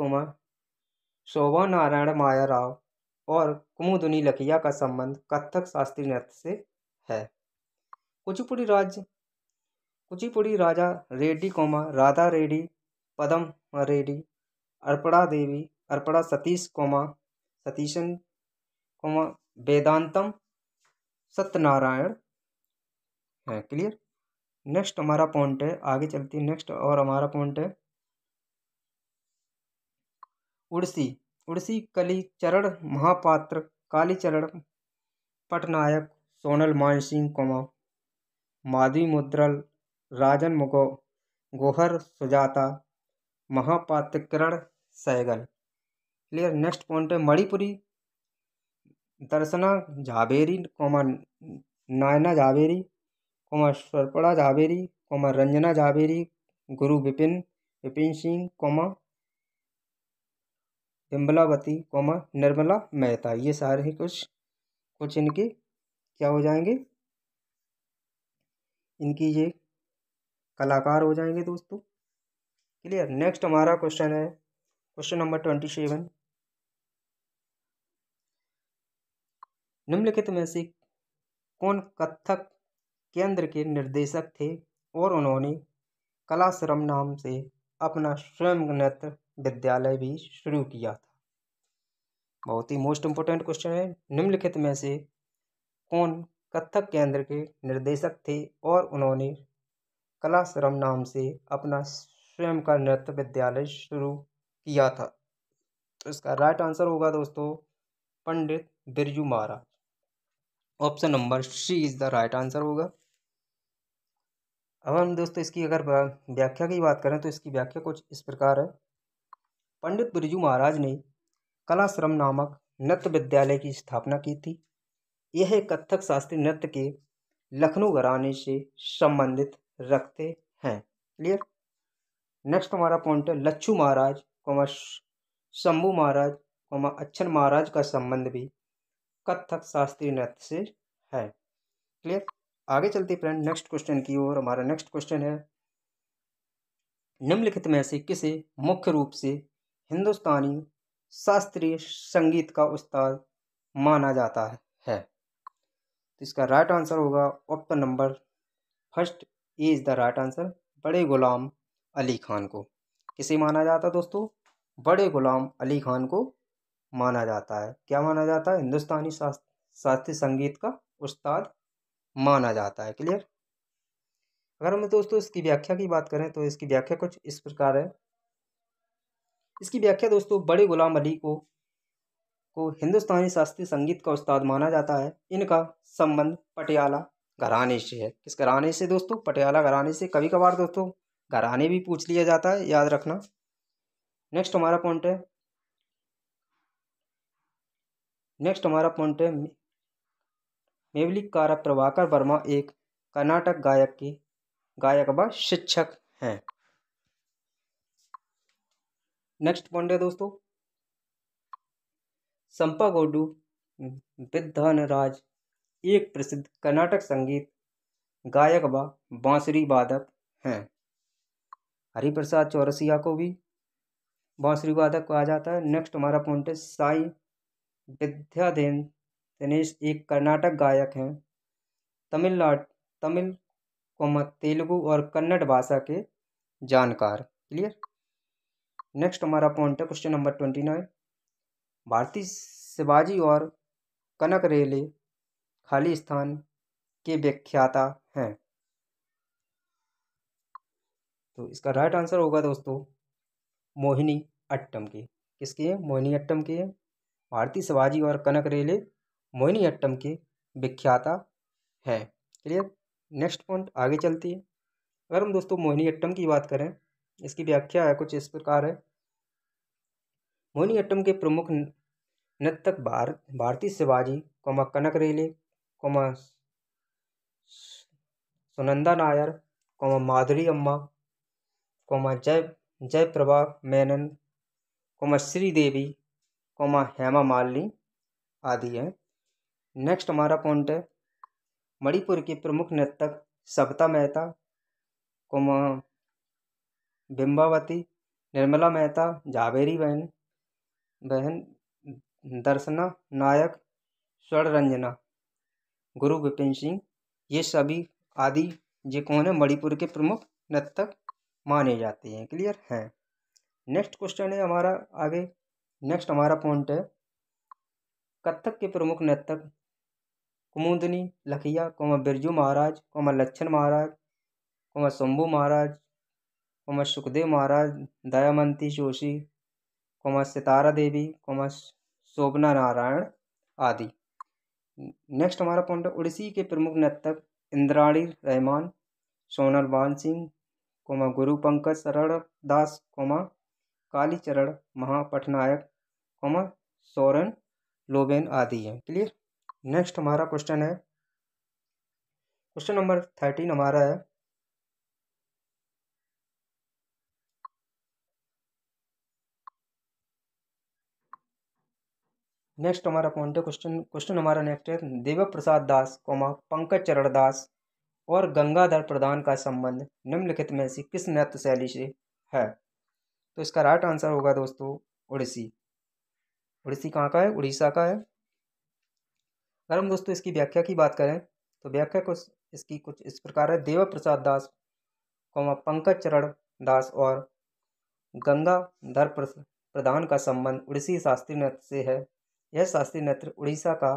शोभा नारायण, माया राव और कुमुदनी लखिया का संबंध कथक शास्त्रीय नृत्य से है। कुचिपुड़ी राजा रेड्डी, राधा रेड्डी, पदम रेड्डी, अर्पणा सतीशन, वेदांतम सत्यनारायण है। क्लियर। नेक्स्ट हमारा पॉइंट है, आगे चलती है। नेक्स्ट और हमारा पॉइंट है उड़सी कलीचरण महापात्र, कालीचरण पटनायक, सोनल मानसिंह, माधवी मुद्रल, राजन गोहर सुजाता, महापात्र किरण सहगल। क्लियर। नेक्स्ट पॉइंट है मणिपुरी दर्शना झावेरी, नायना झावेरी, सर्पड़ा झावेरी, रंजना झावेरी, गुरु विपिन सिंह, बिमलावती, निर्मला मेहता। ये सारे ही कुछ इनके क्या हो जाएंगे? इनकी ये कलाकार हो जाएंगे दोस्तों। क्लियर। नेक्स्ट हमारा क्वेश्चन है क्वेश्चन नंबर 27। निम्नलिखित में से कौन कथक केंद्र के निर्देशक थे और उन्होंने कलाश्रम नाम से अपना स्वयं नृत्य विद्यालय भी शुरू किया था? बहुत ही मोस्ट इम्पोर्टेंट क्वेश्चन है। निम्नलिखित में से कौन कथक केंद्र के निर्देशक थे और उन्होंने कलाश्रम नाम से अपना स्वयं का नृत्य विद्यालय शुरू किया था? तो इसका राइट आंसर होगा दोस्तों Pandit Birju Maharaj. Option number C is the right answer होगा। अब हम दोस्तों इसकी अगर व्याख्या की बात करें तो इसकी व्याख्या कुछ इस प्रकार है। पंडित बिरजू महाराज ने कलाश्रम नामक नृत्य विद्यालय की स्थापना की थी। यह कथक शास्त्रीय नृत्य के लखनऊ घराने से संबंधित रखते हैं। क्लियर। नेक्स्ट हमारा पॉइंट है लच्छू महाराज, शंभू महाराज, अच्छन महाराज का संबंध भी कथक शास्त्रीय नृत्य से है। क्लियर। आगे चलते फ्रेंड नेक्स्ट क्वेश्चन की ओर। हमारा नेक्स्ट क्वेश्चन है निम्नलिखित में से किसे मुख्य रूप से हिंदुस्तानी शास्त्रीय संगीत का उस्ताद माना जाता है? तो इसका राइट आंसर होगा option number first A is the right answer, बड़े गुलाम अली खान को। किसे माना जाता है दोस्तों? बड़े गुलाम अली खान को माना जाता है। क्या माना जाता है? हिंदुस्तानी शास्त्रीय संगीत का उस्ताद माना जाता है। क्लियर। अगर हम दोस्तों इसकी व्याख्या की बात करें तो इसकी व्याख्या कुछ इस प्रकार है। इसकी व्याख्या दोस्तों बड़े गुलाम अली को हिंदुस्तानी शास्त्रीय संगीत का उस्ताद माना जाता है। इनका संबंध पटियाला घराने से है। किस घराने से दोस्तों? पटियाला घराने से। कभी कभार दोस्तों घराने भी पूछ लिया जाता है, याद रखना। नेक्स्ट हमारा पॉइंट है मेवलिकारा प्रभाकर वर्मा एक कर्नाटक गायक व शिक्षक हैं। नेक्स्ट पॉइंट है दोस्तों, संपागोडू विद्यानराज एक प्रसिद्ध कर्नाटक संगीत गायक व बांसुरी वादक हैं। हरिप्रसाद चौरसिया को भी बांसुरी वादक कहा जाता है। नेक्स्ट हमारा पॉइंट है, साई विद्याधर दिनेश एक कर्नाटक गायक हैं, तमिल तेलुगु और कन्नड़ भाषा के जानकार। क्लियर। नेक्स्ट हमारा पॉइंट है क्वेश्चन नंबर 29, भारतीय शिवाजी और कनक रेले खालिस्तान के व्याख्याता हैं। तो इसका राइट आंसर होगा दोस्तों मोहिनी अट्टम के। किसके हैं? मोहिनी अट्टम के हैं। भारतीय शिवाजी और कनक रेले मोहिनी अट्टम के विख्याता है। क्लियर। नेक्स्ट पॉइंट आगे चलती है। अगर हम दोस्तों मोहिनी अट्टम की बात करें, इसकी व्याख्या है कुछ इस प्रकार है। मोहिनी अट्टम के प्रमुख नर्तक भारतीय शिवाजी कनक रेले सुनंदा नायर माधुरी अम्मा जयप्रभा मेनन श्रीदेवी हेमा मालिनी आदि हैं। नेक्स्ट हमारा पॉइंट है, मणिपुर के प्रमुख नर्तक सविता मेहता बिंबावती निर्मला मेहता झावेरी बहन दर्शना नायक स्वर्ण रंजना गुरु विपिन सिंह, ये सभी आदि ये कौन है? मणिपुर के प्रमुख नर्तक माने जाते हैं। क्लियर है। नेक्स्ट क्वेश्चन है हमारा आगे। नेक्स्ट हमारा पॉइंट है, कथक के प्रमुख नर्तक कुमुदनी लखिया बिरजू महाराज लच्छन महाराज शंभू महाराज सुखदेव महाराज दयामंती जोशी सितारा देवी शोभना नारायण आदि। नेक्स्ट हमारा पॉइंट है, उड़ीसी के प्रमुख नर्तक इंद्राणी रहमान सोनल बान सिंह गुरु पंकज शरण दास कालीचरण महापटनायक सोरेन लोबेन आदि हैं। क्लियर। नेक्स्ट हमारा क्वेश्चन है, क्वेश्चन नंबर 13 हमारा है, नेक्स्ट हमारा पॉइंट है क्वेश्चन हमारा नेक्स्ट है, देव प्रसाद दास पंकज चरण दास और गंगाधर प्रधान का संबंध निम्नलिखित में से किस नृत्य शैली से है? तो इसका राइट आंसर होगा दोस्तों उड़ीसी। उड़ीसी कहाँ का है? उड़ीसा का है। अगर हम दोस्तों इसकी व्याख्या की बात करें तो व्याख्या इसकी कुछ इस प्रकार है, देव प्रसाद दास पंकज चरण दास और गंगाधर प्रधान का संबंध उड़ीसी शास्त्रीय नृत्य से है। यह शास्त्रीय नृत्य उड़ीसा का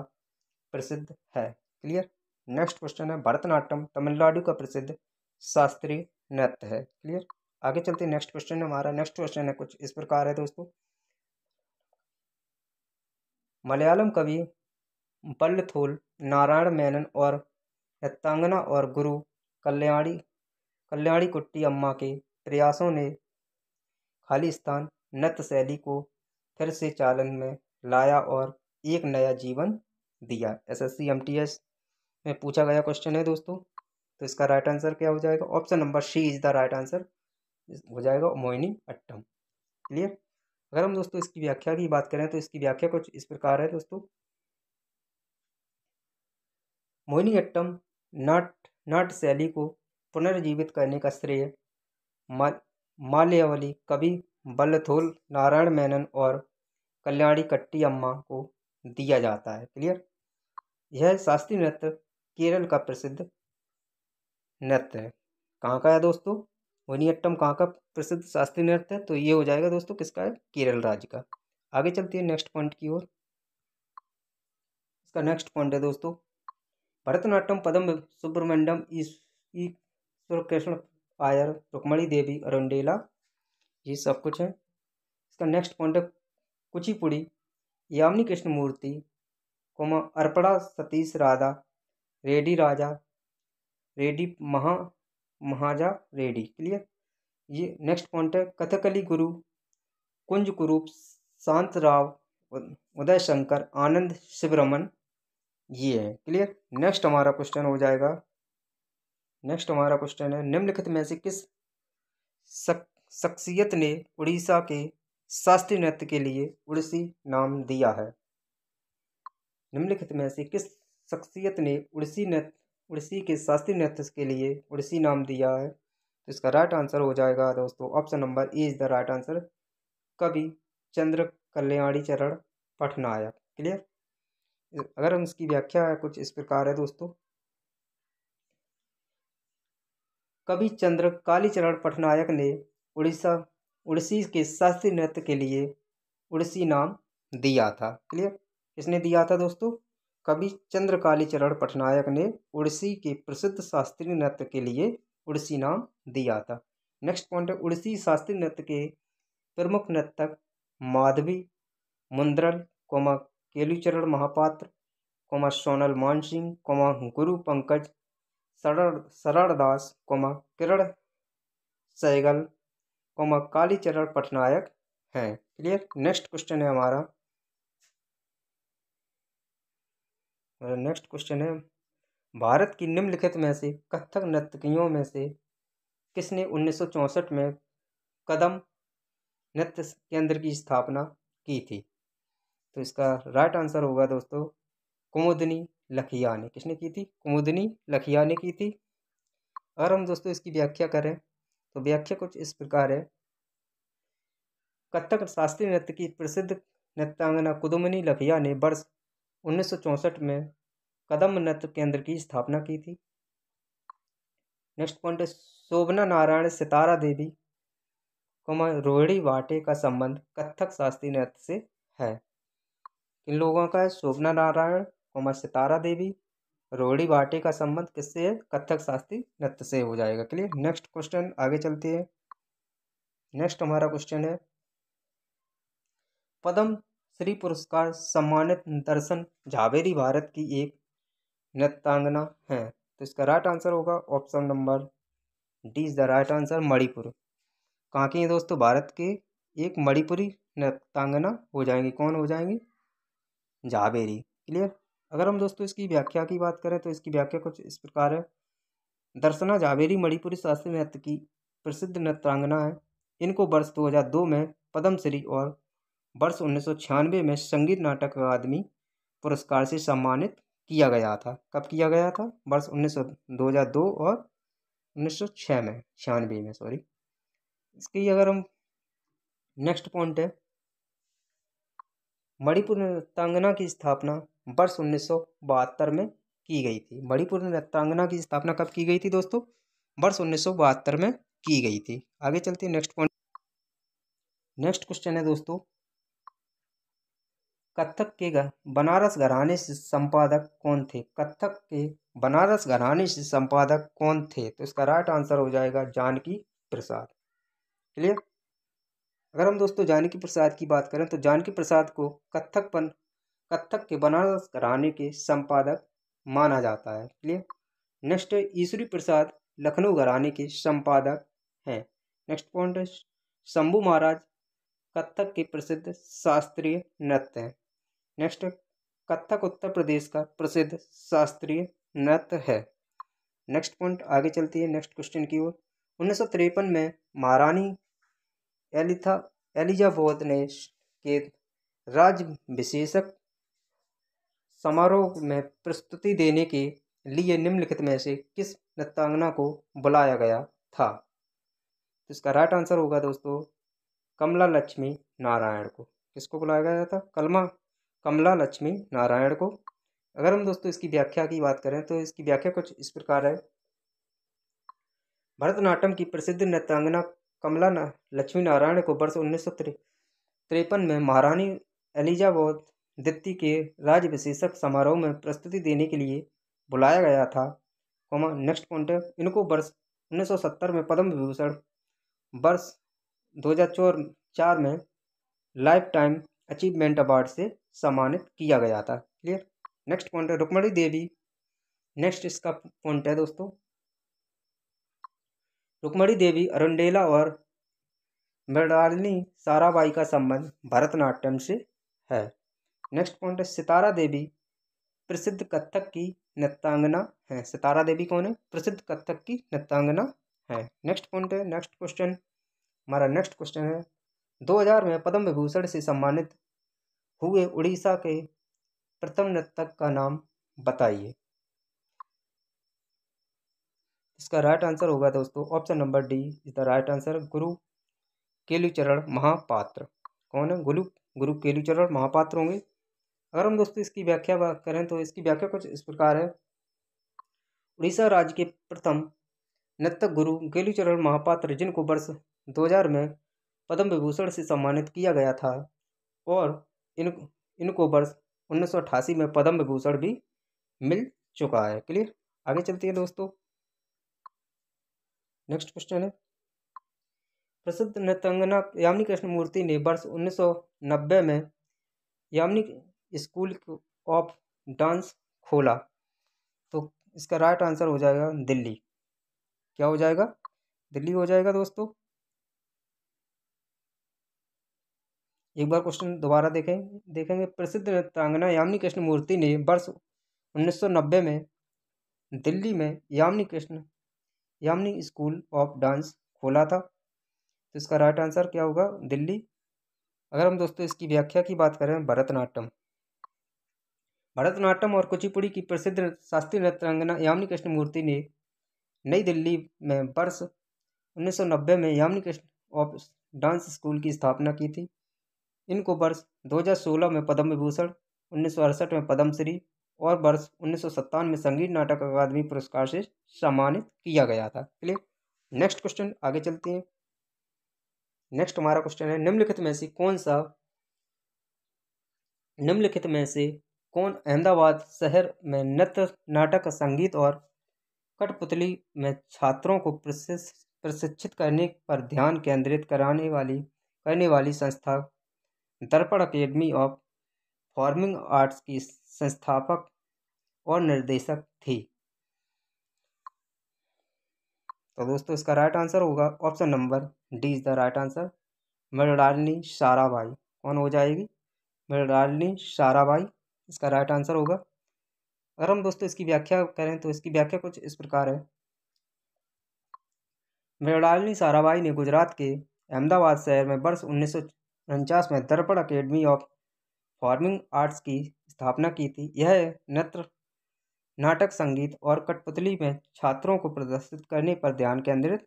प्रसिद्ध है। क्लियर। नेक्स्ट क्वेश्चन है, भरतनाट्यम तमिलनाडु का प्रसिद्ध शास्त्रीय नृत्य है। क्लियर। आगे चलते नेक्स्ट क्वेश्चन है हमारा। नेक्स्ट क्वेश्चन है कुछ इस प्रकार है दोस्तों, मलयालम कवि वल्लथोल नारायण मेनन और नृत्यांगना और गुरु कल्याणी कुट्टी अम्मा के प्रयासों ने खालिस्तान नृत्य शैली को फिर से चालन में लाया और एक नया जीवन दिया। SSC MTS में पूछा गया क्वेश्चन है दोस्तों। तो इसका राइट आंसर क्या हो जाएगा? Option number C is the right answer हो जाएगा, मोहिनी अट्टम। क्लियर। अगर हम दोस्तों इसकी व्याख्या की बात करें तो इसकी व्याख्या कुछ इस प्रकार है दोस्तों, मोहिनी अट्टम नाट्य शैली को पुनर्जीवित करने का श्रेय मालयावली कवि वल्लथोल नारायण मेनन और कल्याणी कट्टी अम्मा को दिया जाता है। क्लियर। यह शास्त्रीय नृत्य केरल का प्रसिद्ध नृत्य है। कहाँ का है दोस्तों? मोहिनी अट्टम कहाँ का प्रसिद्ध शास्त्रीय नृत्य है? तो ये हो जाएगा दोस्तों किसका है? केरल राज्य का। आगे चलती है नेक्स्ट पॉइंट की ओर। इसका नेक्स्ट पॉइंट है दोस्तों, भरतनाट्यम पदम सुब्रमण्यम ईश्वर कृष्ण आयर रुक्मणी देवी अरुंडेला, ये सब कुछ है। इसका नेक्स्ट पॉइंट है, कुचिपुड़ी यामिनी कृष्ण मूर्ति अर्पणा सतीश राधा रेड्डी राजा रेड्डी महाजा रेड्डी। क्लियर। ये नेक्स्ट पॉइंट है, कथकली गुरु कुंज कुरूप शांत राव उदय शंकर आनंद शिवरमन ये है। क्लियर। नेक्स्ट हमारा क्वेश्चन हो जाएगा, नेक्स्ट हमारा क्वेश्चन है, निम्नलिखित में से किस शख्सियत ने उड़ीसा के शास्त्रीय नृत्य के लिए उड़ीसी नाम दिया है? निम्नलिखित में से किस शख्सियत ने उड़ीसी के शास्त्रीय नृत्य के लिए उड़ीसी नाम दिया है? तो इसका राइट आंसर हो जाएगा दोस्तों option number A is the right answer, कवि चंद्र कल्याणी चरण पटनायक। क्लियर। अगर हम इसकी व्याख्या है कुछ इस प्रकार है दोस्तों, कवि चंद्र कालीचरण पटनायक ने उड़ीसी के शास्त्रीय नृत्य के लिए उड़ीसी नाम दिया था। क्लियर। किसने दिया था दोस्तों? कवि चंद्र कालीचरण पटनायक ने उड़ीसी के प्रसिद्ध शास्त्रीय नृत्य के लिए उड़ीसी नाम दिया था। नेक्स्ट पॉइंट है, उड़ीसी शास्त्रीय नृत्य के प्रमुख नर्तक माधवी मुंद्रल, केलुचरण महापात्र, सोनल मानसिंह, गुरु पंकज शरणदास, किरण सहगल, कालीचरण पटनायक हैं। क्लियर। नेक्स्ट क्वेश्चन है हमारा, नेक्स्ट क्वेश्चन है, भारत की निम्नलिखित में से कथक नर्तकियों में से किसने 1964 में कदम नृत्य केंद्र की स्थापना की थी? तो इसका राइट आंसर होगा दोस्तों कुमुदनी लखिया ने। किसने की थी? कुमुदनी लखिया ने की थी। अगर हम दोस्तों इसकी व्याख्या करें तो व्याख्या कुछ इस प्रकार है, कथक शास्त्रीय नृत्य की प्रसिद्ध नृत्यांगना कुमुदनी लखिया ने वर्ष 1964 में कदम नृत्य केंद्र की स्थापना की थी। नेक्स्ट पॉइंट है, शोभना नारायण सितारा देवी, रोहिणी भाटे का संबंध कथक शास्त्रीय नृत्य से है। इन लोगों का है शोभना नारायण, सितारा देवी, रोहिणी भाटे का संबंध किससे है? कथक शास्त्रीय नृत्य से हो जाएगा। क्लियर। नेक्स्ट क्वेश्चन आगे चलते हैं। नेक्स्ट हमारा क्वेश्चन है, पद्म श्री पुरस्कार सम्मानित दर्शन झावेरी भारत की एक नृत्यांगना है। तो इसका राइट आंसर होगा option number D is the right answer, Manipur. कहाँ की है दोस्तों? भारत के एक मणिपुरी नृत्यांगना हो जाएंगी। कौन हो जाएंगी? झावेरी। क्लियर। अगर हम दोस्तों इसकी व्याख्या की बात करें तो इसकी व्याख्या कुछ इस प्रकार है, दर्शना झावेरी मणिपुरी शास्त्रीय नृत्य की प्रसिद्ध नृत्यांगना है। इनको वर्ष 2002 में पद्मश्री और वर्ष 1996 में संगीत नाटक अकादमी पुरस्कार से सम्मानित किया गया था। कब किया गया था? वर्ष 2002 और 1906 में, 96 में सॉरी। इसकी अगर हम नेक्स्ट पॉइंट है, मणिपुर नृत्यांगना की स्थापना वर्ष 1972 में की गई थी। मणिपुर नृत्यांगना की स्थापना कब की गई थी दोस्तों? वर्ष 1972 में की गई थी। आगे चलते हैं नेक्स्ट पॉइंट। नेक्स्ट क्वेश्चन है दोस्तों, कथक के बनारस घराने से संपादक कौन थे? कथक के बनारस घराने से संपादक कौन थे? तो इसका राइट आंसर हो जाएगा जानकी प्रसाद। क्लियर। अगर हम दोस्तों जानकी प्रसाद की बात करें तो जानकी प्रसाद को कथक के बनारस घराने के संपादक माना जाता है। क्लियर। नेक्स्ट ईश्वरी प्रसाद लखनऊ घराने के संपादक हैं। नेक्स्ट पॉइंट है, शंभू महाराज कथक के प्रसिद्ध शास्त्रीय नृत्य हैं। नेक्स्ट, कथक उत्तर प्रदेश का प्रसिद्ध शास्त्रीय नृत्य है। नेक्स्ट पॉइंट आगे चलती है नेक्स्ट क्वेश्चन की ओर। 1953 में महारानी एलिजाबेथ ने के राज्याभिषेक समारोह में प्रस्तुति देने के लिए निम्नलिखित में से किस नृत्यांगना को बुलाया गया था? तो इसका राइट आंसर होगा दोस्तों कमला लक्ष्मी नारायण को। किसको बुलाया गया था? कमला लक्ष्मी नारायण को। अगर हम दोस्तों इसकी व्याख्या की बात करें तो इसकी व्याख्या कुछ इस प्रकार है, भरतनाट्यम की प्रसिद्ध नृत्यांगना कमला लक्ष्मी नारायण को वर्ष 1953 में महारानी एलिजाबेथ द्वितीय के राज्याभिषेक समारोह में प्रस्तुति देने के लिए बुलाया गया था। नेक्स्ट पॉइंट है, इनको वर्ष 1970 में पद्म विभूषण, वर्ष 2004 में लाइफ टाइम अचीवमेंट अवार्ड से सम्मानित किया गया था। क्लियर। नेक्स्ट पॉइंट है, रुक्मणी देवी। नेक्स्ट इसका पॉइंट है दोस्तों, रुक्मणी देवी अरुंडेला और मृणालिनी साराभाई का संबंध भरतनाट्यम से है। नेक्स्ट पॉइंट है, सितारा देवी प्रसिद्ध कथक की नृत्यांगना है? सितारा देवी कौन है? प्रसिद्ध कथक की नृत्यांगना है। नेक्स्ट पॉइंट है, नेक्स्ट क्वेश्चन, हमारा नेक्स्ट क्वेश्चन है 2000 में पद्म विभूषण से सम्मानित हुए उड़ीसा के प्रथम नर्तक का नाम बताइए। इसका राइट आंसर होगा दोस्तों option number D is the right answer, गुरु केलुचरण महापात्र। कौन है? गुरु केलुचरण महापात्र होंगे। अगर हम दोस्तों इसकी व्याख्या करें तो इसकी व्याख्या कुछ इस प्रकार है। उड़ीसा राज्य के प्रथम नर्तक गुरु केलुचरण महापात्र, जिनको वर्ष 2000 में पद्म विभूषण से सम्मानित किया गया था और इनको वर्ष 1988 में पद्म विभूषण भी मिल चुका है। क्लियर? आगे चलती है दोस्तों, नेक्स्ट क्वेश्चन है प्रसिद्ध नृत्यांगना यामिनी कृष्णमूर्ति ने वर्ष 1990 में यामिनी स्कूल ऑफ डांस खोला, तो इसका राइट आंसर हो जाएगा दिल्ली। क्या हो जाएगा? दिल्ली हो जाएगा दोस्तों। एक बार क्वेश्चन दोबारा देखेंगे। प्रसिद्ध नृत्यांगना यामिनी कृष्णमूर्ति ने वर्ष 1990 में दिल्ली में यामिनी स्कूल ऑफ डांस खोला था, तो इसका राइट आंसर क्या होगा? दिल्ली। अगर हम दोस्तों इसकी व्याख्या की बात करें, भरतनाट्यम और कुचिपुड़ी की प्रसिद्ध शास्त्रीय नृत्यांगना यामिनी कृष्णमूर्ति ने नई दिल्ली में वर्ष 1990 में Yamini Krishna of dance school की स्थापना की थी। इनको वर्ष 2016 में पद्म विभूषण, 1968 में पद्मश्री और वर्ष 1957 में संगीत नाटक अकादमी पुरस्कार से सम्मानित किया गया था। क्लियर? नेक्स्ट क्वेश्चन, आगे चलते हैं। नेक्स्ट हमारा क्वेश्चन है निम्नलिखित में से कौन अहमदाबाद शहर में नृत्य, नाटक, संगीत और कठपुतली में छात्रों को प्रशिक्षित करने पर ध्यान केंद्रित करने वाली संस्था दर्पण अकेडमी ऑफ परफॉर्मिंग आर्ट्स की संस्थापक और निर्देशक थी? तो दोस्तों इसका राइट आंसर होगा option number D is the right answer, Mrinalini Sarabhai. कौन हो जाएगी? मृणालिनी साराभाई इसका राइट आंसर होगा। अगर हम दोस्तों इसकी व्याख्या करें तो इसकी व्याख्या कुछ इस प्रकार है। मृणालिनी साराभाई ने गुजरात के अहमदाबाद शहर में वर्ष 1949 में दर्पण अकेडमी ऑफ परफॉर्मिंग आर्ट्स की स्थापना की थी। यह नृत्य, नाटक, संगीत और कठपुतली में छात्रों को प्रदर्शित करने पर ध्यान केंद्रित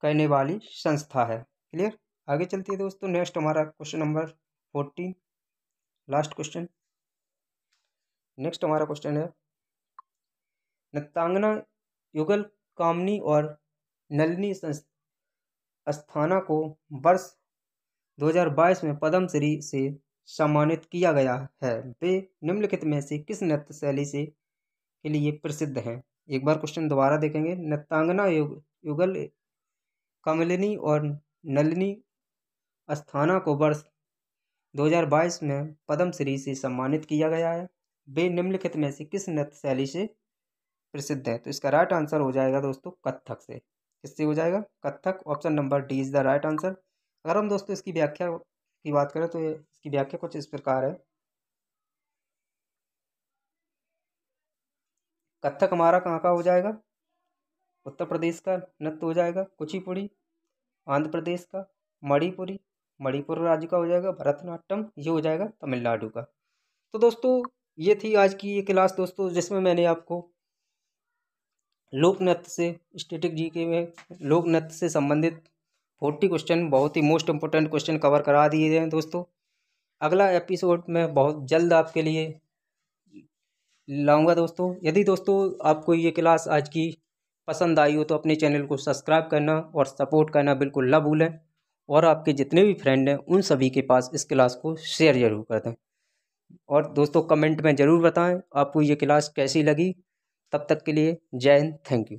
करने वाली संस्था है। क्लियर? आगे चलती है दोस्तों। नेक्स्ट हमारा question number 14, last question. Next हमारा क्वेश्चन है नृत्यांगना युगल कामिनी और नलिनी अस्थाना को वर्ष 2022 में पद्मश्री से सम्मानित किया गया है। वे निम्नलिखित में से किस नृत्य शैली के लिए प्रसिद्ध हैं? एक बार क्वेश्चन दोबारा देखेंगे। नृत्यांगना युगल कामिनी और नलिनी अस्थाना को वर्ष 2022 में पद्मश्री से सम्मानित किया गया है। वे निम्नलिखित में से किस नृत्य शैली से प्रसिद्ध है? तो इसका राइट आंसर हो जाएगा दोस्तों कथक से। किससे हो जाएगा? Kathak. Option number D is the right answer. अगर हम दोस्तों इसकी व्याख्या की बात करें तो इसकी व्याख्या कुछ इस प्रकार है। कथक हमारा कहाँ का हो जाएगा? उत्तर प्रदेश का नृत्य हो जाएगा। कुचिपुड़ी आंध्र प्रदेश का, मणिपुर राज्य का हो जाएगा। भरतनाट्यम ये हो जाएगा तमिलनाडु का। तो दोस्तों ये थी आज की ये क्लास दोस्तों, जिसमें मैंने आपको लोक नृत्य से स्टैटिक जीके में लोक नृत्य से संबंधित 40 क्वेश्चन, बहुत ही मोस्ट इम्पोर्टेंट क्वेश्चन कवर करा दिए हैं दोस्तों। अगला एपिसोड में बहुत जल्द आपके लिए लाऊंगा दोस्तों। यदि दोस्तों आपको ये क्लास आज की पसंद आई हो तो अपने चैनल को सब्सक्राइब करना और सपोर्ट करना बिल्कुल ना भूलें, और आपके जितने भी फ्रेंड हैं उन सभी के पास इस क्लास को शेयर जरूर कर दें। और दोस्तों कमेंट में ज़रूर बताएं आपको ये क्लास कैसी लगी। तब तक के लिए जय हिंद, थैंक यू।